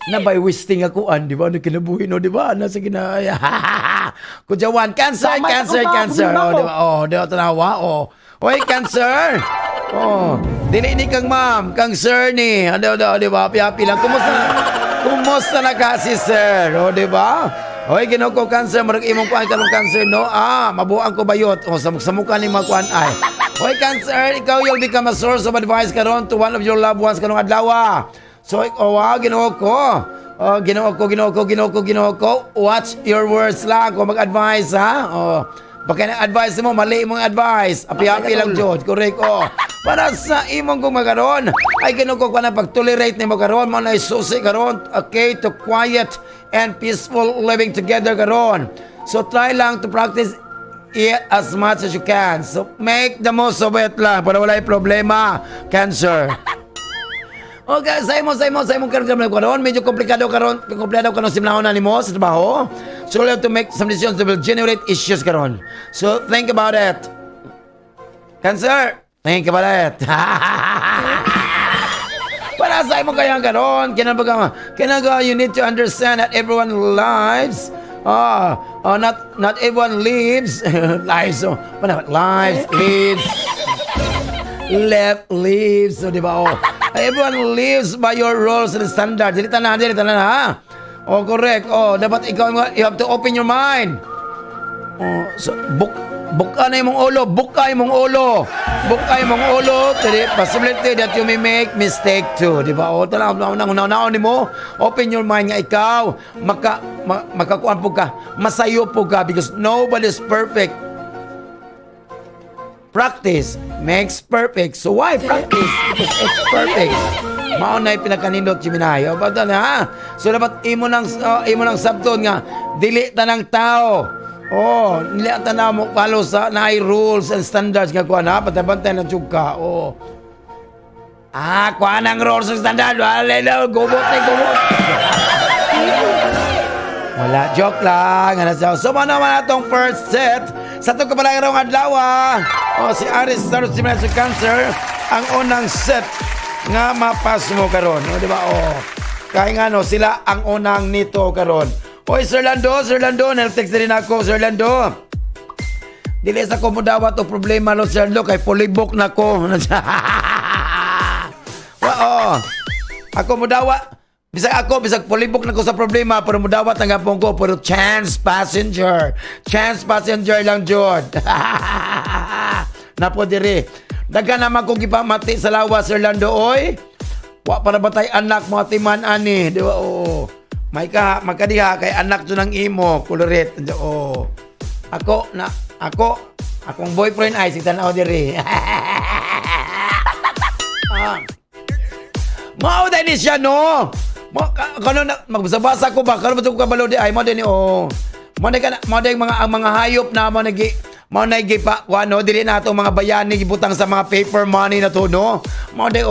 Nabay wasting ako di ba? Kinabuhi no, di ba? Nasa kinaya. Kujawan, cancer. Di ba? Di ba tanawa? Oy, cancer. Dili ni kang ma'am, kang sir ni. Di ba? Pihapi lang. Kumusta na ka si sir? Di ba? Oy, ginoko cancer, marag imong kuan kanong cancer no. Mabuang ko bayot. Sa mukha ni mga kuan ay. Oy, cancer, ikaw you'll become a source of advice karon to one of your loved ones kanong adlaw. So, ginoko. Ginoko. Watch your words lang kung mag-advise ha. Baka na-advise mo, mali mong advice. Api-api lang, Jod. Correct, Para sa imong kung magaron, ay ginoko ka na pag-tolerate ni mo karon, mo na isusi karon, okay, to quiet and peaceful living together karon. So, try lang to practice it as much as you can. So, make the most of it lang para wala yung problema. Cancer. Okay, sa imo karon, medyo komplikado karon simlahon na nimo sa trabaho. So you have to make some decisions that will generate issues karon. So think about it. Cancer, think about it. Para sa imo kayang karon, kinabaga you need to understand that everyone lives. Not everyone lives lives. Lives. So di ba? Everyone lives by your rules and standards. Dili tanan ha. Correct. Dapat ikaw you have to open your mind. So buka na imong ulo. Bukay mong ulo. The possibility that you may make mistake too. Di ba? Naon nimo. Open your mind nga ikaw makakuan po ka. Masayo po ka because nobody's perfect. Practice makes perfect. So why practice? Because it's perfect. Mao na pinakanindot Gemini. Basta na. So dapat imo nang sabton nga dili tanang tao. Dili tanaw mo follow sa naay rules and standards nga kuan ha patay-bantay na jud ka. Kuan ang rules and standard. Wala gubot. Wala, joke lang. So, ano naman atong first set? Sa itong kapalangarong adlaw, si Aries, Star, si Cancer, ang unang set nga mapas mo karon. Di ba? Kaya nga, sila ang unang nito karon. Sir Lando, nag-text din ako, Sir Lando. Dili sa ko mo dawat o problema, Sir Lando, kay fully book na ko. Ako mo dawat. Bisag fully-book na ko sa problema pero mudawat ang gapong ko pero chance passenger lang jud. Napo diri daga naman kong gipamati sa lawas Sir Lando oy wa para batay anak mo atiman ani di ba may ka makadiha kay anak jud ng imo kulurit akong boyfriend ay si tanaw diri. Mao dai ni siya no. Magbasa ko ba? Kano ba ito kabalo di ay? Mo din mga hayop na mo nagi pa kuano dili na itong mga bayani gibutang sa mga paper money na to no. Mo din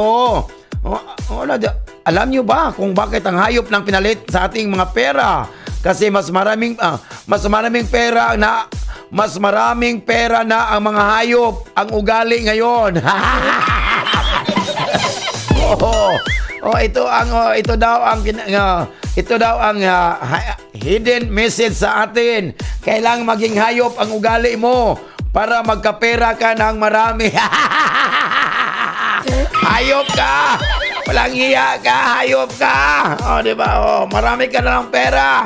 alam niyo ba kung bakit ang hayop nang pinalit sa ating mga pera? Kasi mas maraming pera na ang mga hayop ang ugali ngayon. Ito daw ang hidden message sa atin. Kailangang maging hayop ang ugali mo para magkapera ka ng marami. Hayop ka! Walang hiya ka, hayop ka! Di ba? Marami ka na ng pera.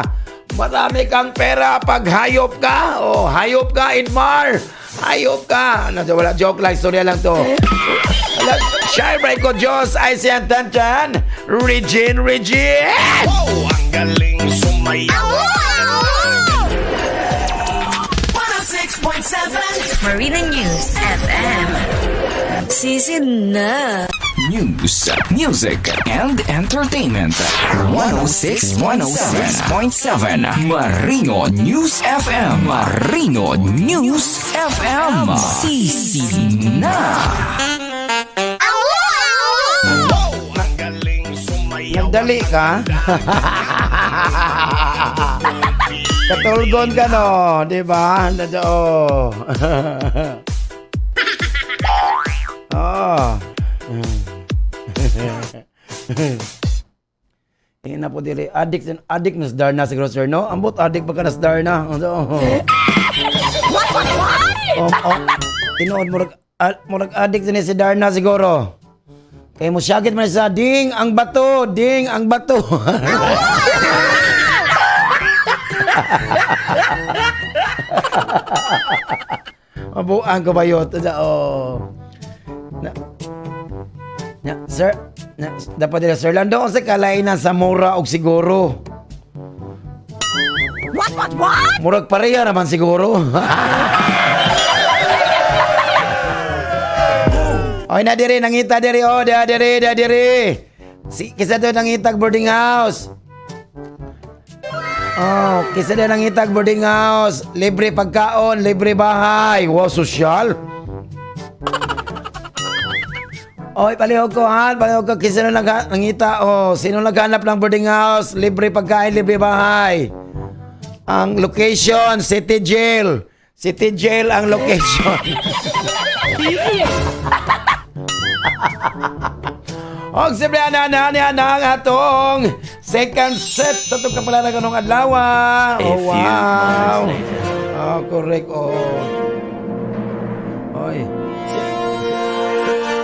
Marami kang pera pag hayop ka. Hayop ka, Idmar. Hayop ka. Wala, joke lang. Storya lang to. Shy break ko, Diyos. Ay siyang tanchan. Regine. Wow, ang galing sumayaw. 106.7 101.7 Marina News FM. Sisi na. News, music, and entertainment. 106.7 Marino News FM. Marino News FM. Sisi na. Ang galing sumayaw. Nagdali ka? Katulgon ka, no? Diba? Oh. Oh. Tingin na po dili. Adik na sdar na siguro, sir, no? Ambot, adik baka na sdar na. Tinood, murag adik din si Darna siguro. Kaya mo syagit man sa ding ang bato. Mabuang ko ba yun? Sir, dapat nila, Sir Lando, kung sa kalainan sa mura o siguro. What? Murag pareha naman siguro. Oy, na diri, nangita diri, diri. Kisa to nangitag boarding house. Oh, kisa na nangitag boarding house. Libre pagkaon, libre bahay. Wow, sosyal. Oy, palihog ko. Kisa na nangita. Oh, sino naghanap ng boarding house? Libre pagkain, libre bahay. Ang location, City Jail. City Jail ang location. Og siyempre na atong second set sa itong kapalaran ka nung adlaw. Oh, wow. Oh, correct. Oh. Oy.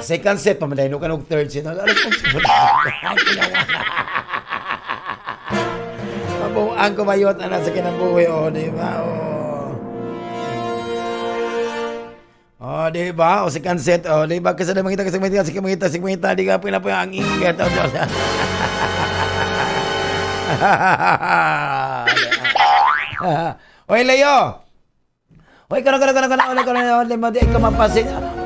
Second set, pamaday no ka nung third set. Alam ko, mabuang ko bayot na sa kinabuhi. Oh, di ba? Oh, di ba? O second set. Oh, di ba? Kasi na makita, di ka pila po yung ang ingat. Oh, Diyos. Oy, Leo. Oy, kana. Di ka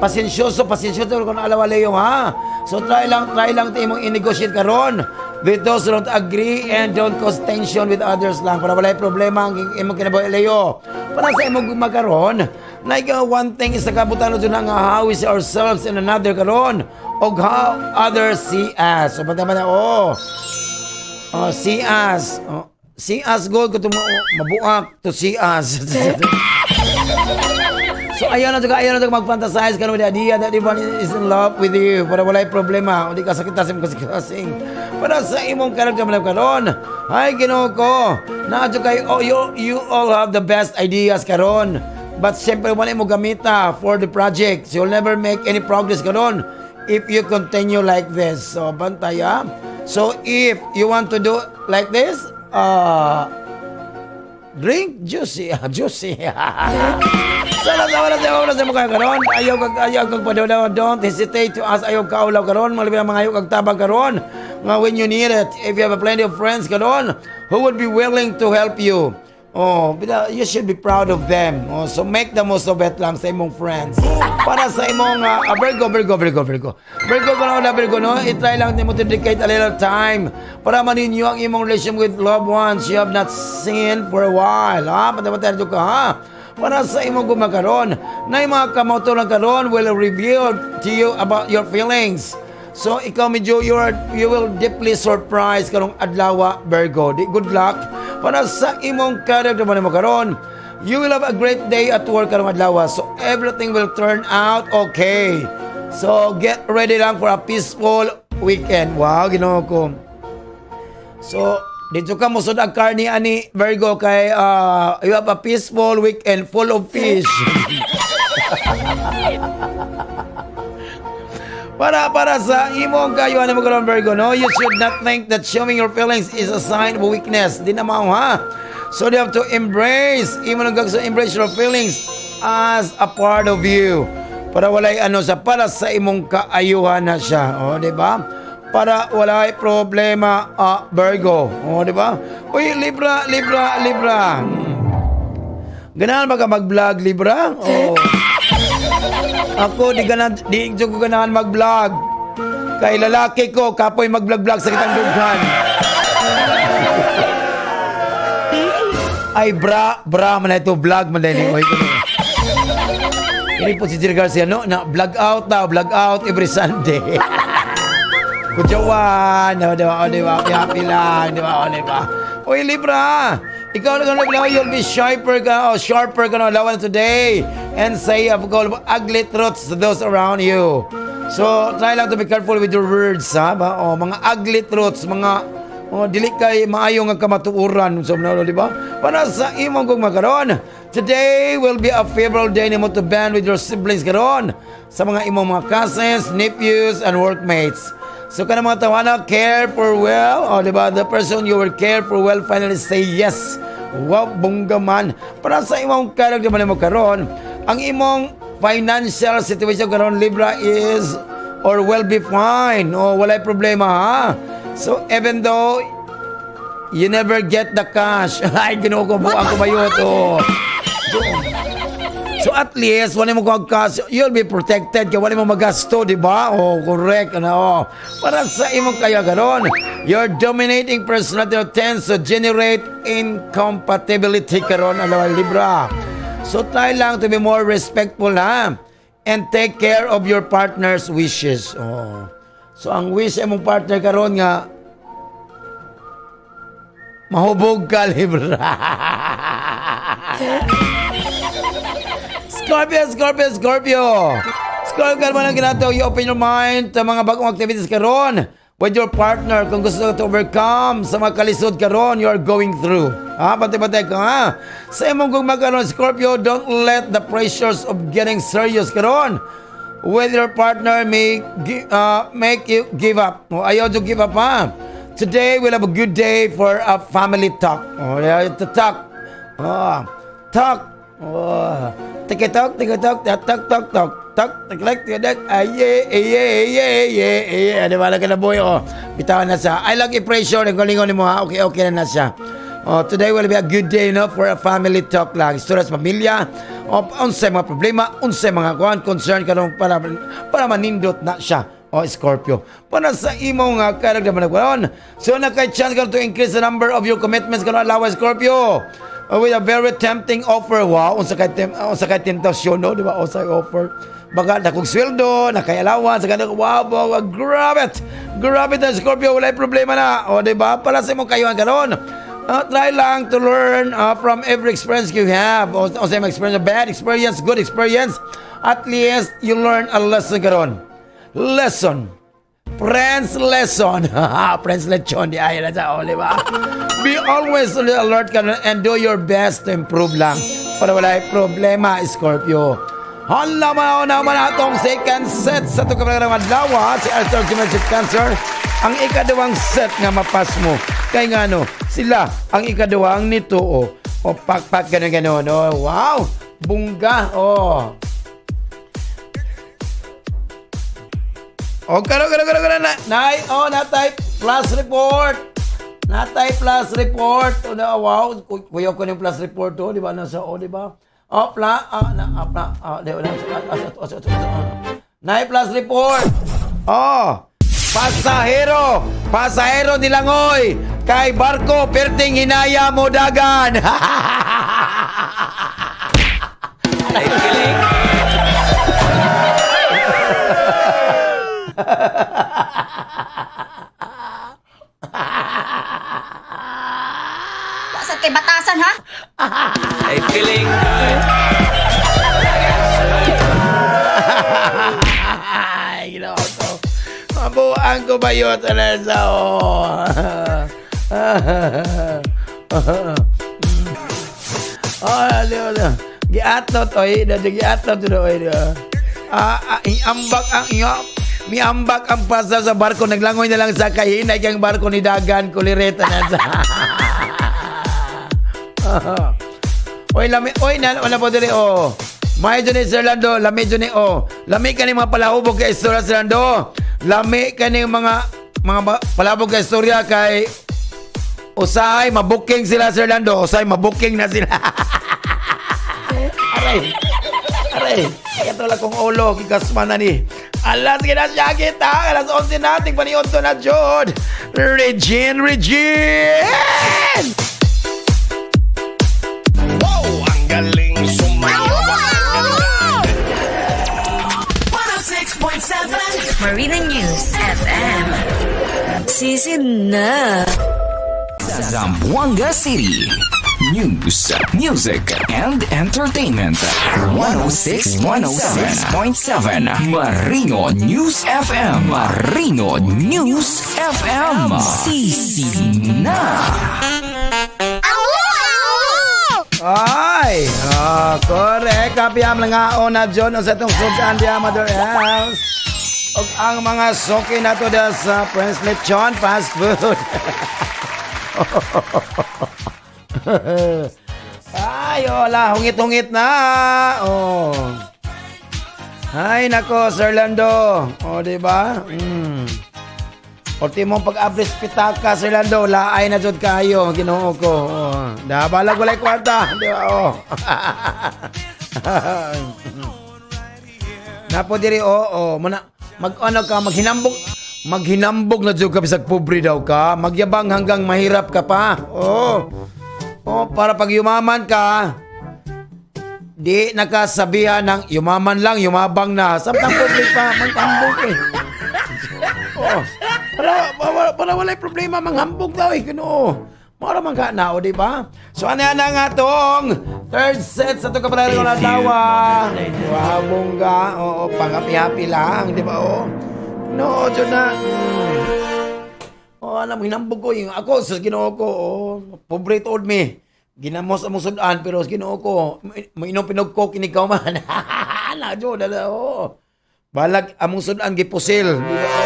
pasensyoso kung alawa, Leo, ha? So, try lang tayo mong i-negotiate karon with those who don't agree and don't cause tension with others lang. Para wala yung problema ang imong kinabuhi, Leo. Para sa imong gumakaroon, like one thing is nakabutan doon nga how we see ourselves in another karon o how others see us. So, banda see us. See us, goal ko mabuak to see us. So, ayaw na mag-fantasize ka with the idea that everyone is in love with you para wala yung problema. Hindi ka sakit-asim kasi para sa imong karakter mo karon. Ay, Ginoo ko. Naadyo kayo, you all have the best ideas karon. But siyempre, wala mo gamita for the project. So, you'll never make any progress karon if you continue like this. So, bantaya. So, if you want to do like this, drink juicy. Wala sa mga karon. Ayaw kag padaw. Don't hesitate to ask. Ayaw kaulaw karon. Malibig ang mga ayaw kag tabang karon. When you need it, if you have plenty of friends karon who would be willing to help you. Oh, you should be proud of them. Oh, so make the most of it lang sa imong friends. Para sa imong Virgo. Virgo, no? I-try lang mo to dedicate a little time para maninyo ang imong relation with loved ones you have not seen for a while. Ha? Patamatay ka, ha? Para sa imong gumakaroon na yung mga kamoto lang karon will reveal to you about your feelings. So, ikaw medyo you will deeply surprised karong adlaw, Virgo. Good luck. Para sa imong character mo karon, you will have a great day at work karong adlaw. So, everything will turn out okay. So, get ready lang for a peaceful weekend. Wow, Ginoo ko. So, dito ka mo sud ang karni ani Virgo kay you have a peaceful weekend full of fish. Para sa imong kayuhan mo karon, Virgo, no? You should not think that showing your feelings is a sign of weakness. Di na mao, ha? So you have to embrace your feelings as a part of you. Para walay para sa imong kaayuhan na siya. O, di ba? Para walay problema, Virgo. O, di ba? Uy, Libra. Ganahan ba ka mag-vlog, Libra? Oh. Ako, di ko ganahan mag-vlog. Kay lalaki ko, kapoy mag-vlog-vlog sa kitang dughan. Ay, bra, man na ito, vlog man na ito. Ini po si Jerry Garcia, no? Na vlog out every Sunday. Kudyawan, di ba? Happy lang, di ba? Uy, Libra, ikaw na you'll be sharper ka, no, lawan today. And say, ugly truths to those around you. So, try lang to be careful with your words, ha? Mga ugly truths, mga dili kay maayo nga kamatuuran, so di ba? Para sa imong kung makaron, today will be a favorable day nimo to band with your siblings karon sa mga imong mga cousins, nephews, and workmates. So kana mga tawana, care for well, di ba? The person you will care for well finally say yes. Wow, bongga man. Para sa imong character man mo karon, ang imong financial situation karon, Libra, is or will be fine. Walay problema, ha? So, even though you never get the cash, ay, ginukubuan ko ba yun? So, at least, wala mo kong cash, you'll be protected, kaya wala mo magasto, di ba? Correct. Para sa imong kaya ganon, your dominating personality tends to generate incompatibility karon, Libra. So, try lang to be more respectful, ha? And take care of your partner's wishes. So, ang wish mong partner karon nga, mahubog ka, Libra. Scorpio. Scorpio man ang ginato, you open your mind sa mga bagong activities karon with your partner. Kung gusto to overcome sa mga kalisod karon you are going through. Pati-pati ka, ha? Sa imong kung magkaroon, Scorpio, don't let the pressures of getting serious karon with your partner make you give up. Ayaw to give up, ha? Today we'll have a good day for a family talk. To talk. Talk. Talk. Ano ba lang ka na, boy? Bitawan na siya. I like pressure. Lingon mo, ha? Okay na siya. Today will be a good day, for a family talk lang. Istorya sa pamilya. Unsay mga problema, unsay mga concern kanong para manindot na siya. Scorpio. Para sa imong character managwaron. So, naka-chance ka to increase the number of your commitments ka na alawa, Scorpio. With a very tempting offer. Wow, unsa kay temptasyon, no? Di ba? Unsa offer. Baga, nakong sweldo, nakayalawan, sa kanang, wow, grab it, Scorpio, walay problema na. Di ba? Para sa imong kayuhan karon. Try lang to learn from every experience you have. O sa imong experience, bad experience, good experience. At least, you learn a lesson karon. Friends lesson. Friends lesson. Di ay na sa di ba? Be always alert ka and do your best to improve lang. Para wala problema, Scorpio. Hala naman atong second set sa itong kapalang adlaw, si Arthur Dimension Cancer. Ang ikadawang set nga mapas mo. Kaya nga sila ang ikadawang nito. O pakpak gano'n. Wow! Bungga. Karo. Na-type plus report. Wow. Kuya ko ng plus report, di ba? Di ba? Plus report. Pasahero nilangoy. Kay barko, perting hinaya mo dagan. Ay, kilig. Basat kay batasan, ha? Ay, feeling good. Ay, ginawa ko. Mabuang ko ba yun? Giatot, miambak ang pasa sa barko, naglangoy na lang sa kahinay kang barko ni Dagan, kulireta na sa. Wala po dili, May dyan ni Sir Lando, lami dyan ni, lami ka ni mga palahubog kay istorya, Sir Lando. Lami ka ni mga palahubog kay istorya kay usahay, mabuking sila, Sir Lando. Usahay, mabuking na sila. Aray, ito lang kong ulo, kigasman na ni. Alas, ginasya kita. Alas 11 nating paniod to na, Jod. Regine! Wow, ang galing sumayaw. 106.7 Marina News FM. Sisi na. Zamboanga City. News, music, and entertainment. 106.7 Marino News FM. Marino News FM. Sisina. Ay, correct. Kapiyam lang nga na John sa itong sugan diya, Mother Else. O ang mga soki na to da sa Prince Lechon Fast Food. Ay, wala. Hungit-hungit na. Oh. Ay, nako, Sir Lando. O, diba? O, timong pag-abris pitaka, Sir Lando, laay na dyan kayo. Ginoo ko. Oh. Dabalag walay kwarta. Diba? Oh. Napo diri, mag-ano ka, maghinambog na dyan ka, bisag pobre daw ka. Magyabang hanggang mahirap ka pa. Oh. Oh, para pag yumaman ka, di nakasabihan ng yumaman lang, yumabang na. Samtang pobre pa, manghambog eh. Oh, para walay problema, manghambog daw eh. Kano, mara man ka na, o diba? So, ano yan nga tong third set sa itong kapalari ko na tawa. Wabong ka, oo, pang-happy-happy lang, diba? Oh, no, dyan na. Oh, alam, hinambog ko yung ako sa ginoo ko. Oh, pobre told me. Ginamos among sudan, pero sa ginoo ko, mainom pinagkok, inikaw man. Nadyo, dala, oh. Balag among sudan, gipusil. Diba?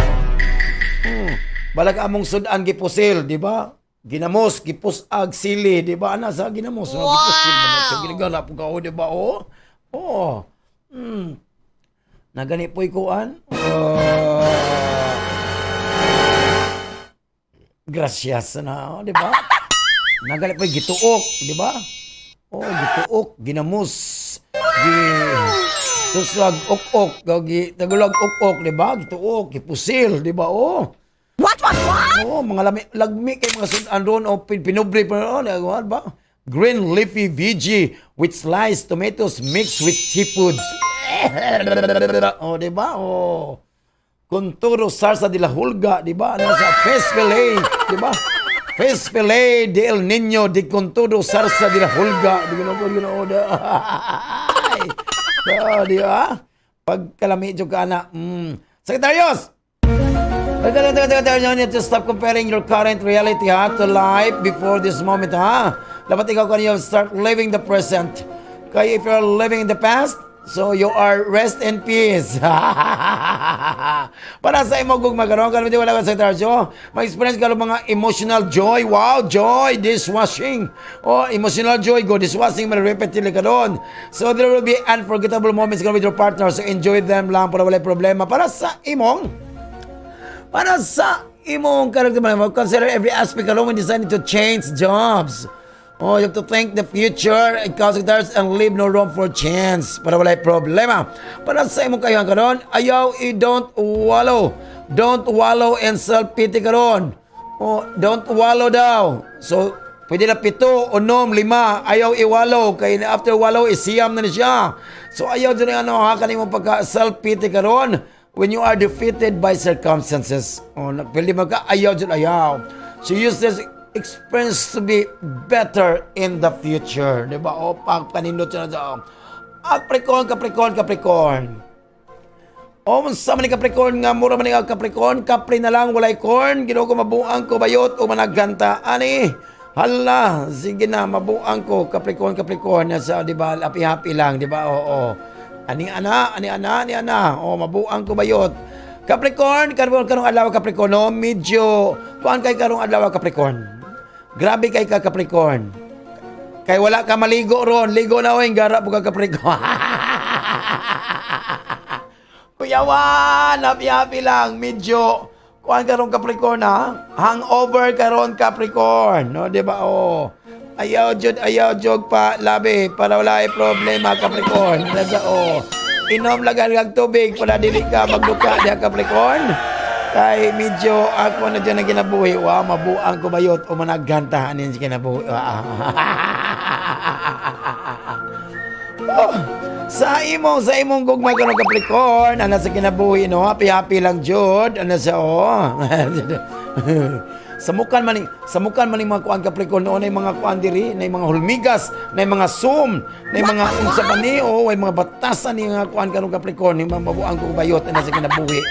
Balag among sudan, gipusil, di ba? Ginamos, gipusag, sili, di ba? Ana sa ginamos. Wow! Gipusil, sa ginagala po ka, di ba? Oh, oh. Nagani po ikuan. Gracias na, di ba? Nagalit pa gituok, di ba? Oh, gituok, ginamos, tusag ok-ok, tagulag ok-ok, di ba? Gituok, gipusil, di ba? Oh. What? Oh, mga lagmi kay mga sudan ron o pinubri pa ron, di ba? Green leafy veggie with sliced tomatoes mixed with seafoods. Oh, di ba? Oh. Conturo salsa de la Hulga, di ba? Nasa fish fillet, di ba? Fish fillet de El Niño de Conturo salsa de la Hulga. Di ko na di ba? Pagkalami dyan ka na. Secretarios! You need to stop comparing your current reality to life before this moment, ha? Dapat ikaw kanyo start living the present. Kaya if you're living in the past, so you are rest in peace. Para sa imo kung magkaroon ka naman wala ka sa tarsyo, mag-experience ka ng mga emotional joy. Wow, joy, dishwashing. Oh, emotional joy, go dishwashing, mag-repeat ka doon. So there will be unforgettable moments with your partner. So enjoy them lang para wala problema. Para sa imong character, consider every aspect alone when deciding to change jobs. Oh, you have to think the future and consider and leave no room for chance para walay problema. Para sa imong kayuhan karon, ayaw don't wallow. Don't wallow in self-pity karon. Oh, don't wallow daw. So, pwede na 7 o 5, ayaw i-wallow. Kaya after wallow, isiyam na siya. So, ayaw dyan kanimo pagka self-pity karon when you are defeated by circumstances. Oh, pwede ayaw dyan, ayaw. So, use this experience to be better in the future. Diba? O, pagpanindot siya na dyan. Capricorn. O, sa man ni Capricorn nga, mura man ni Capricorn, Capri na lang, walay corn, ginoo ko mabuang ko, bayot, o managanta. Ani, hala, sige na, mabuang ko, Capricorn, na sa, diba, happy-happy lang, diba? Oo. Ani ana, o, mabuang ko, bayot. Capricorn, karong adlaw Capricorn, no? Medyo, kuan kay karong adlaw Capricorn. Grabe kay ka Capricorn. Kay wala ka maligo ron. Ligo na oing gara po ka Capricorn. Kuyawan, happy lang. Medyo, kuan karong Capricorn ha? Hangover karon Capricorn. No, di ba? Oh. Ayaw jud pa labi para wala ay problema Capricorn. Nasa inom lagan kag tubig para dili ka magduka diha Capricorn. Kay medyo ako na dyan ang kinabuhi. Wow, mabuang kumayot o managgantahan din sa kinabuhi. Sa imong gugmay ko ng Capricorn, ano sa kinabuhi, no? Happy lang, Jud. Ano sa, Samukan man ni mga kuan Capricorn noon ay mga kuan diri, na mga hulmigas, na mga sum, na mga unsa pa ni ay mga batasan ni mga kuan kanong Capricorn, ni mabuang kubayot ano sa kinabuhi.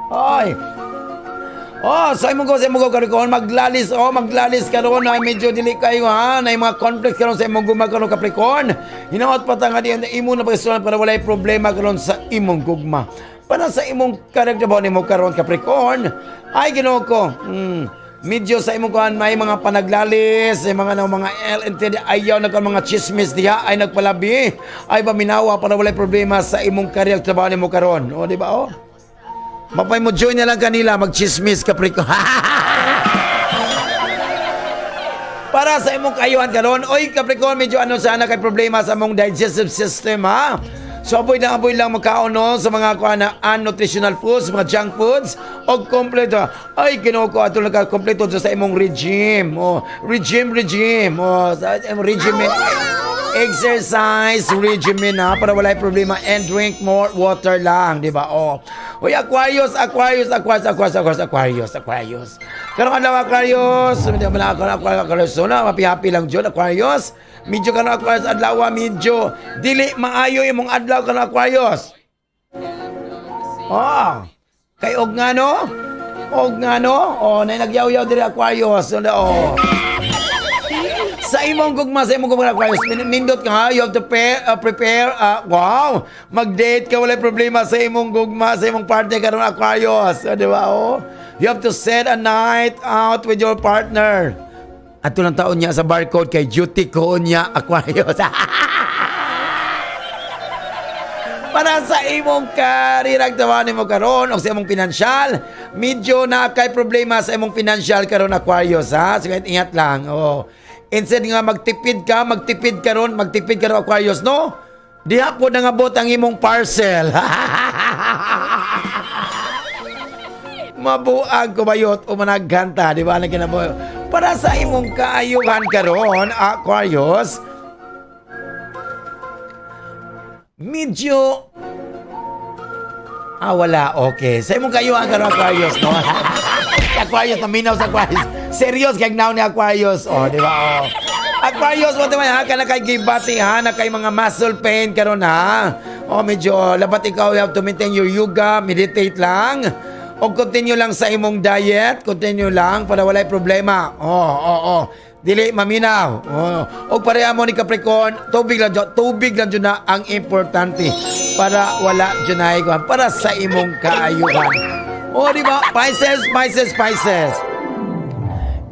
Ay. Sa imong Capricorn, maglalis karon na medyo dili kayo ha, na mga conflict karon sa imong gugma karon Capricorn. Hinawat pa ta nga diyan imo na pagsulat para walay problema karon sa imong gugma. Para sa imong karakter ba nimo karon Capricorn, ay Ginoo ko. Medyo sa imong kuan may mga panaglalis, mga LNT ayaw na mga chismis diha ay nagpalabi, ay paminawa para walay problema sa imong karakter ba nimo karon. O di ba Mapay mo join na lang kanila magchismis Capricorn. Para sa imong kayuhan karon, oy Capricorn, medyo sana kay problema sa imong digestive system ha. So aboy lang makaon sa mga unnutritional foods, mga junk foods o kompleto. Ay Ginoo ko ato naka kompleto sa imong regime. Regime. Sa imong regime. Exercise regimen ha para walay problema and drink more water lang, di ba? Hoy Aquarius. Karong adlaw Aquarius, medyo man Aquarius na happy lang jud Aquarius. Medyo kanang Aquarius adlaw medyo dili maayo imong adlaw kanang Aquarius. Kay og nga no? Nay nagyaw-yaw diri Aquarius. Sa imong gugma Aquarius, nindot ka ha, you have to prepare, mag-date ka, walay problema sa imong gugma, sa imong partner karon Aquarius, di ba You have to set a night out with your partner. Ato lang taon niya sa barcode kay duty ko niya Aquarius. Para sa imong career agtawan nimo karon o sa imong financial, medyo na kay problema sa imong financial karon Aquarius ha. So ingat lang. Instead nga magtipid karon Aquarius no? Diha po nangabot ang imong parcel. Mabuang kubayot o managhanta, di ba? Para sa imong kaayuhan karon Aquarius, medyo wala, okay. Sa imong kaayuhan karon Aquarius, no? Aquarius, naminaw sa Aquarius. Serious kay now ni Aquarius. Di ba? Aquarius, what naman ha? Kana kay gibati ha? Na kay mga muscle pain karon ha? Medyo labat ikaw, you have to maintain your yoga, meditate lang. O continue lang sa imong diet, continue lang para walay problema. Dili maminaw. O pareha mo ni Capricorn, tubig lang dyan na ang importante para wala dyan na para sa imong kaayuhan. Di ba? Pisces.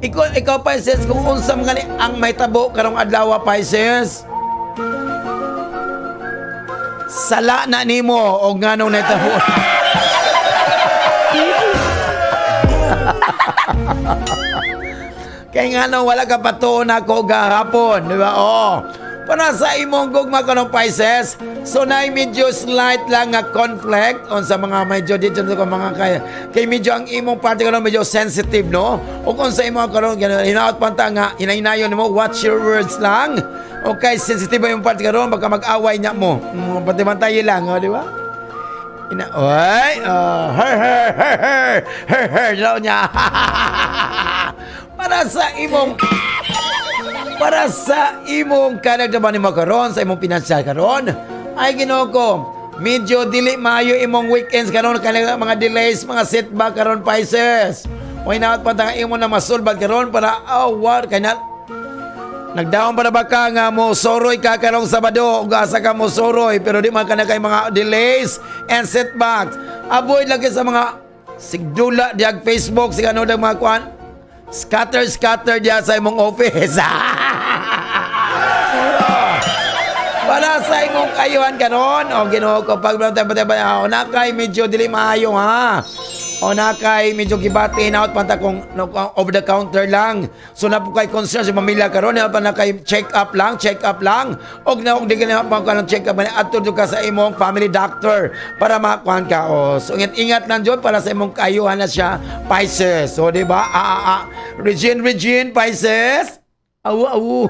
Ikaw Pisces, kung unsa mga ang may tabo karong adlaw Pisces. Sala na nimo o nganong natabo. Kaya nga no, wala ka patuon ako gahapon, di ba? Para sa imong gugma kanong Pisces, so na medyo slight lang nga conflict on sa mga medyo dito sa mga kay medyo ang imong party karon medyo sensitive no. O kung sa imong karon hinaot panta nga hinahinayon mo, watch your words lang. Okay, sensitive ba yung party karon baka mag-away nya mo. Pati-mantayi lang, di ba? Her daw niya. Para sa imong kanagdaman ni karon sa imong financial karon, ay Ginoo ko, medyo dili maayo imong weekends karon kanang mga delays, mga setback karon Pisces. Why not pa ta imo na masulbad karon para kana nagdaon para ba ka nga mo soroy ka karong Sabado ug asa ka mo soroy pero di man kana kay mga delays and setbacks. Avoid lagi sa mga sigdula diag Facebook sig ano dag mga kuan scatter diya sa imong office. Para sa imong kayuhan karon, Ginoo ko pag nakay medyo dili maayo ha. o na kay medyo gibatin out panta kung over the counter lang. So na po kay concern sa pamilya karon pa na kay check up lang. Og di ka na pa ng check up adto ka sa imong family doctor para makuan ka. So ingat lang jud para sa imong kaayuhan na siya Pisces. So di ba? Regine Pisces. Awu.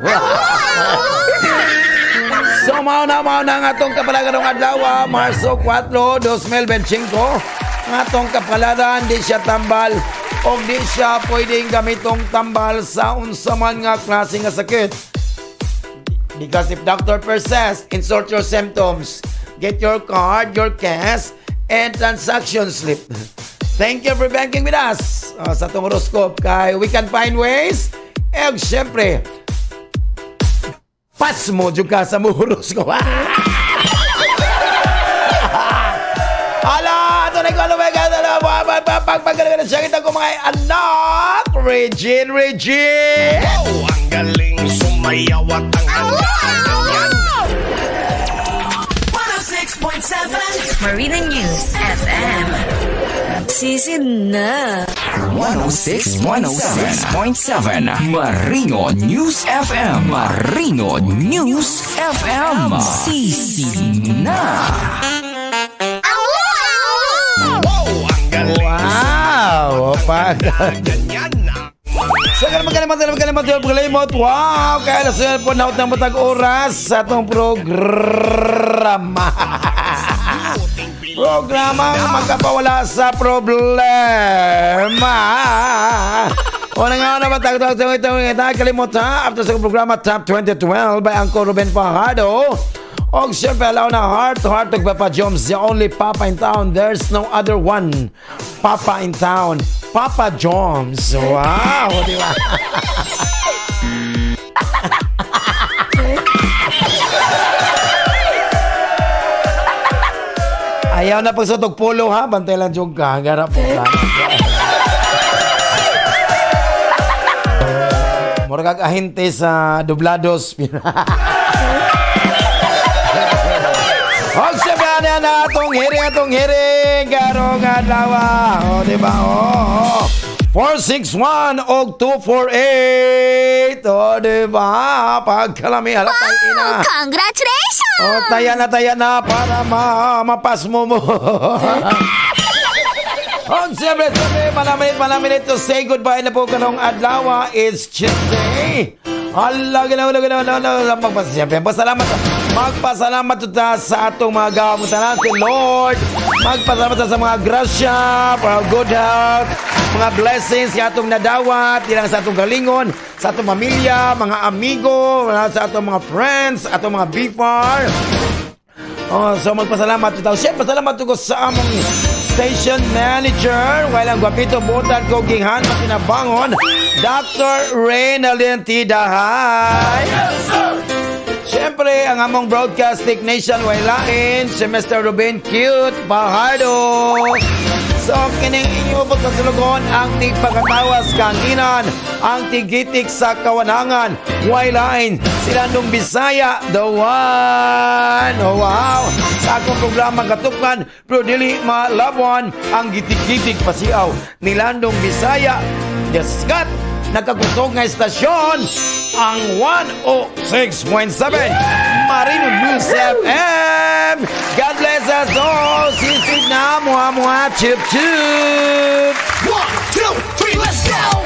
So mauna nga atong kapalagan ng adlaw, Marso 4, 2025. Nga atong kapalaran, di siya tambal o di siya pwedeng gamitong tambal sa unsa man nga klase nga sakit. Because if doctor persists, insert your symptoms. Get your card, your cash, and transaction slip. Thank you for banking with us sa itong horoscope. Kay we can find ways. Siyempre, pas mo dyan ka sa muhuros ko. Ala, ito na ko ano ba pagpagalagan na siya kita ko mga anak. Regine. Oh, ang galing sumayaw at ang hanggang. 106.7 Marina News FM. Sisi na. 106.7 Marino News FM. Marino News FM. Sisi na. Wow, ang galing Wow, ganyan na. So, magalimot. Wow, kaya nasa po na ng matag oras sa itong programa. Programa magkapawala sa problema. O na nga matag kalimot ha. After sa programa Top 2012 by Uncle Ruben Fajardo. Og siyempre, alaw na heart to Papa Joms, the only Papa in town. There's no other one. Papa in town. Papa Joms. Wow, di ba? Ayaw na pagsutog polo ha. Bantay lang yung kagarap po. Murag ahinte sa Doblados. Og siyempre na atong hiring karong adlaw. O diba? 461 og 248. O diba? Pagkalami halatay ina. Congratulations! O taya na para mapas mo. Og siyempre manaminit to say goodbye na po karong adlaw. It's Tuesday. Allah, magpasalamat ta sa atong mga gawamutan natin, Lord. Magpasalamat ta sa mga grasya, for good health, mga blessings sa atong nadawat, ilang sa atong galingon, sa atong pamilya, mga amigo, sa atong mga friends, atong mga bifar. So magpasalamat ta. Siyempre, pasalamat ko sa among station manager, walang gwapito butan ko ginghan matinabangon, Dr. Reynaldine Tidahay. Siyempre, ang among broadcast technician wailain, si Mr. Ruben Cute Fajardo. So, kining inyo po kasulugon ang tigpagkatawas kanginan, ang tigitik sa kawanangan, wailain, sila nung Bisaya, the one. Oh, wow. Sa akong programa katukan, pero dili malabwan, ang gitik-gitik pasiaw, nilandong Bisaya, deskat, nagkagutog nga estasyon, ang 106.7 Marino News FM. God bless us all. Sisi na, mua, chup, chup. 1, 2, 3, let's go!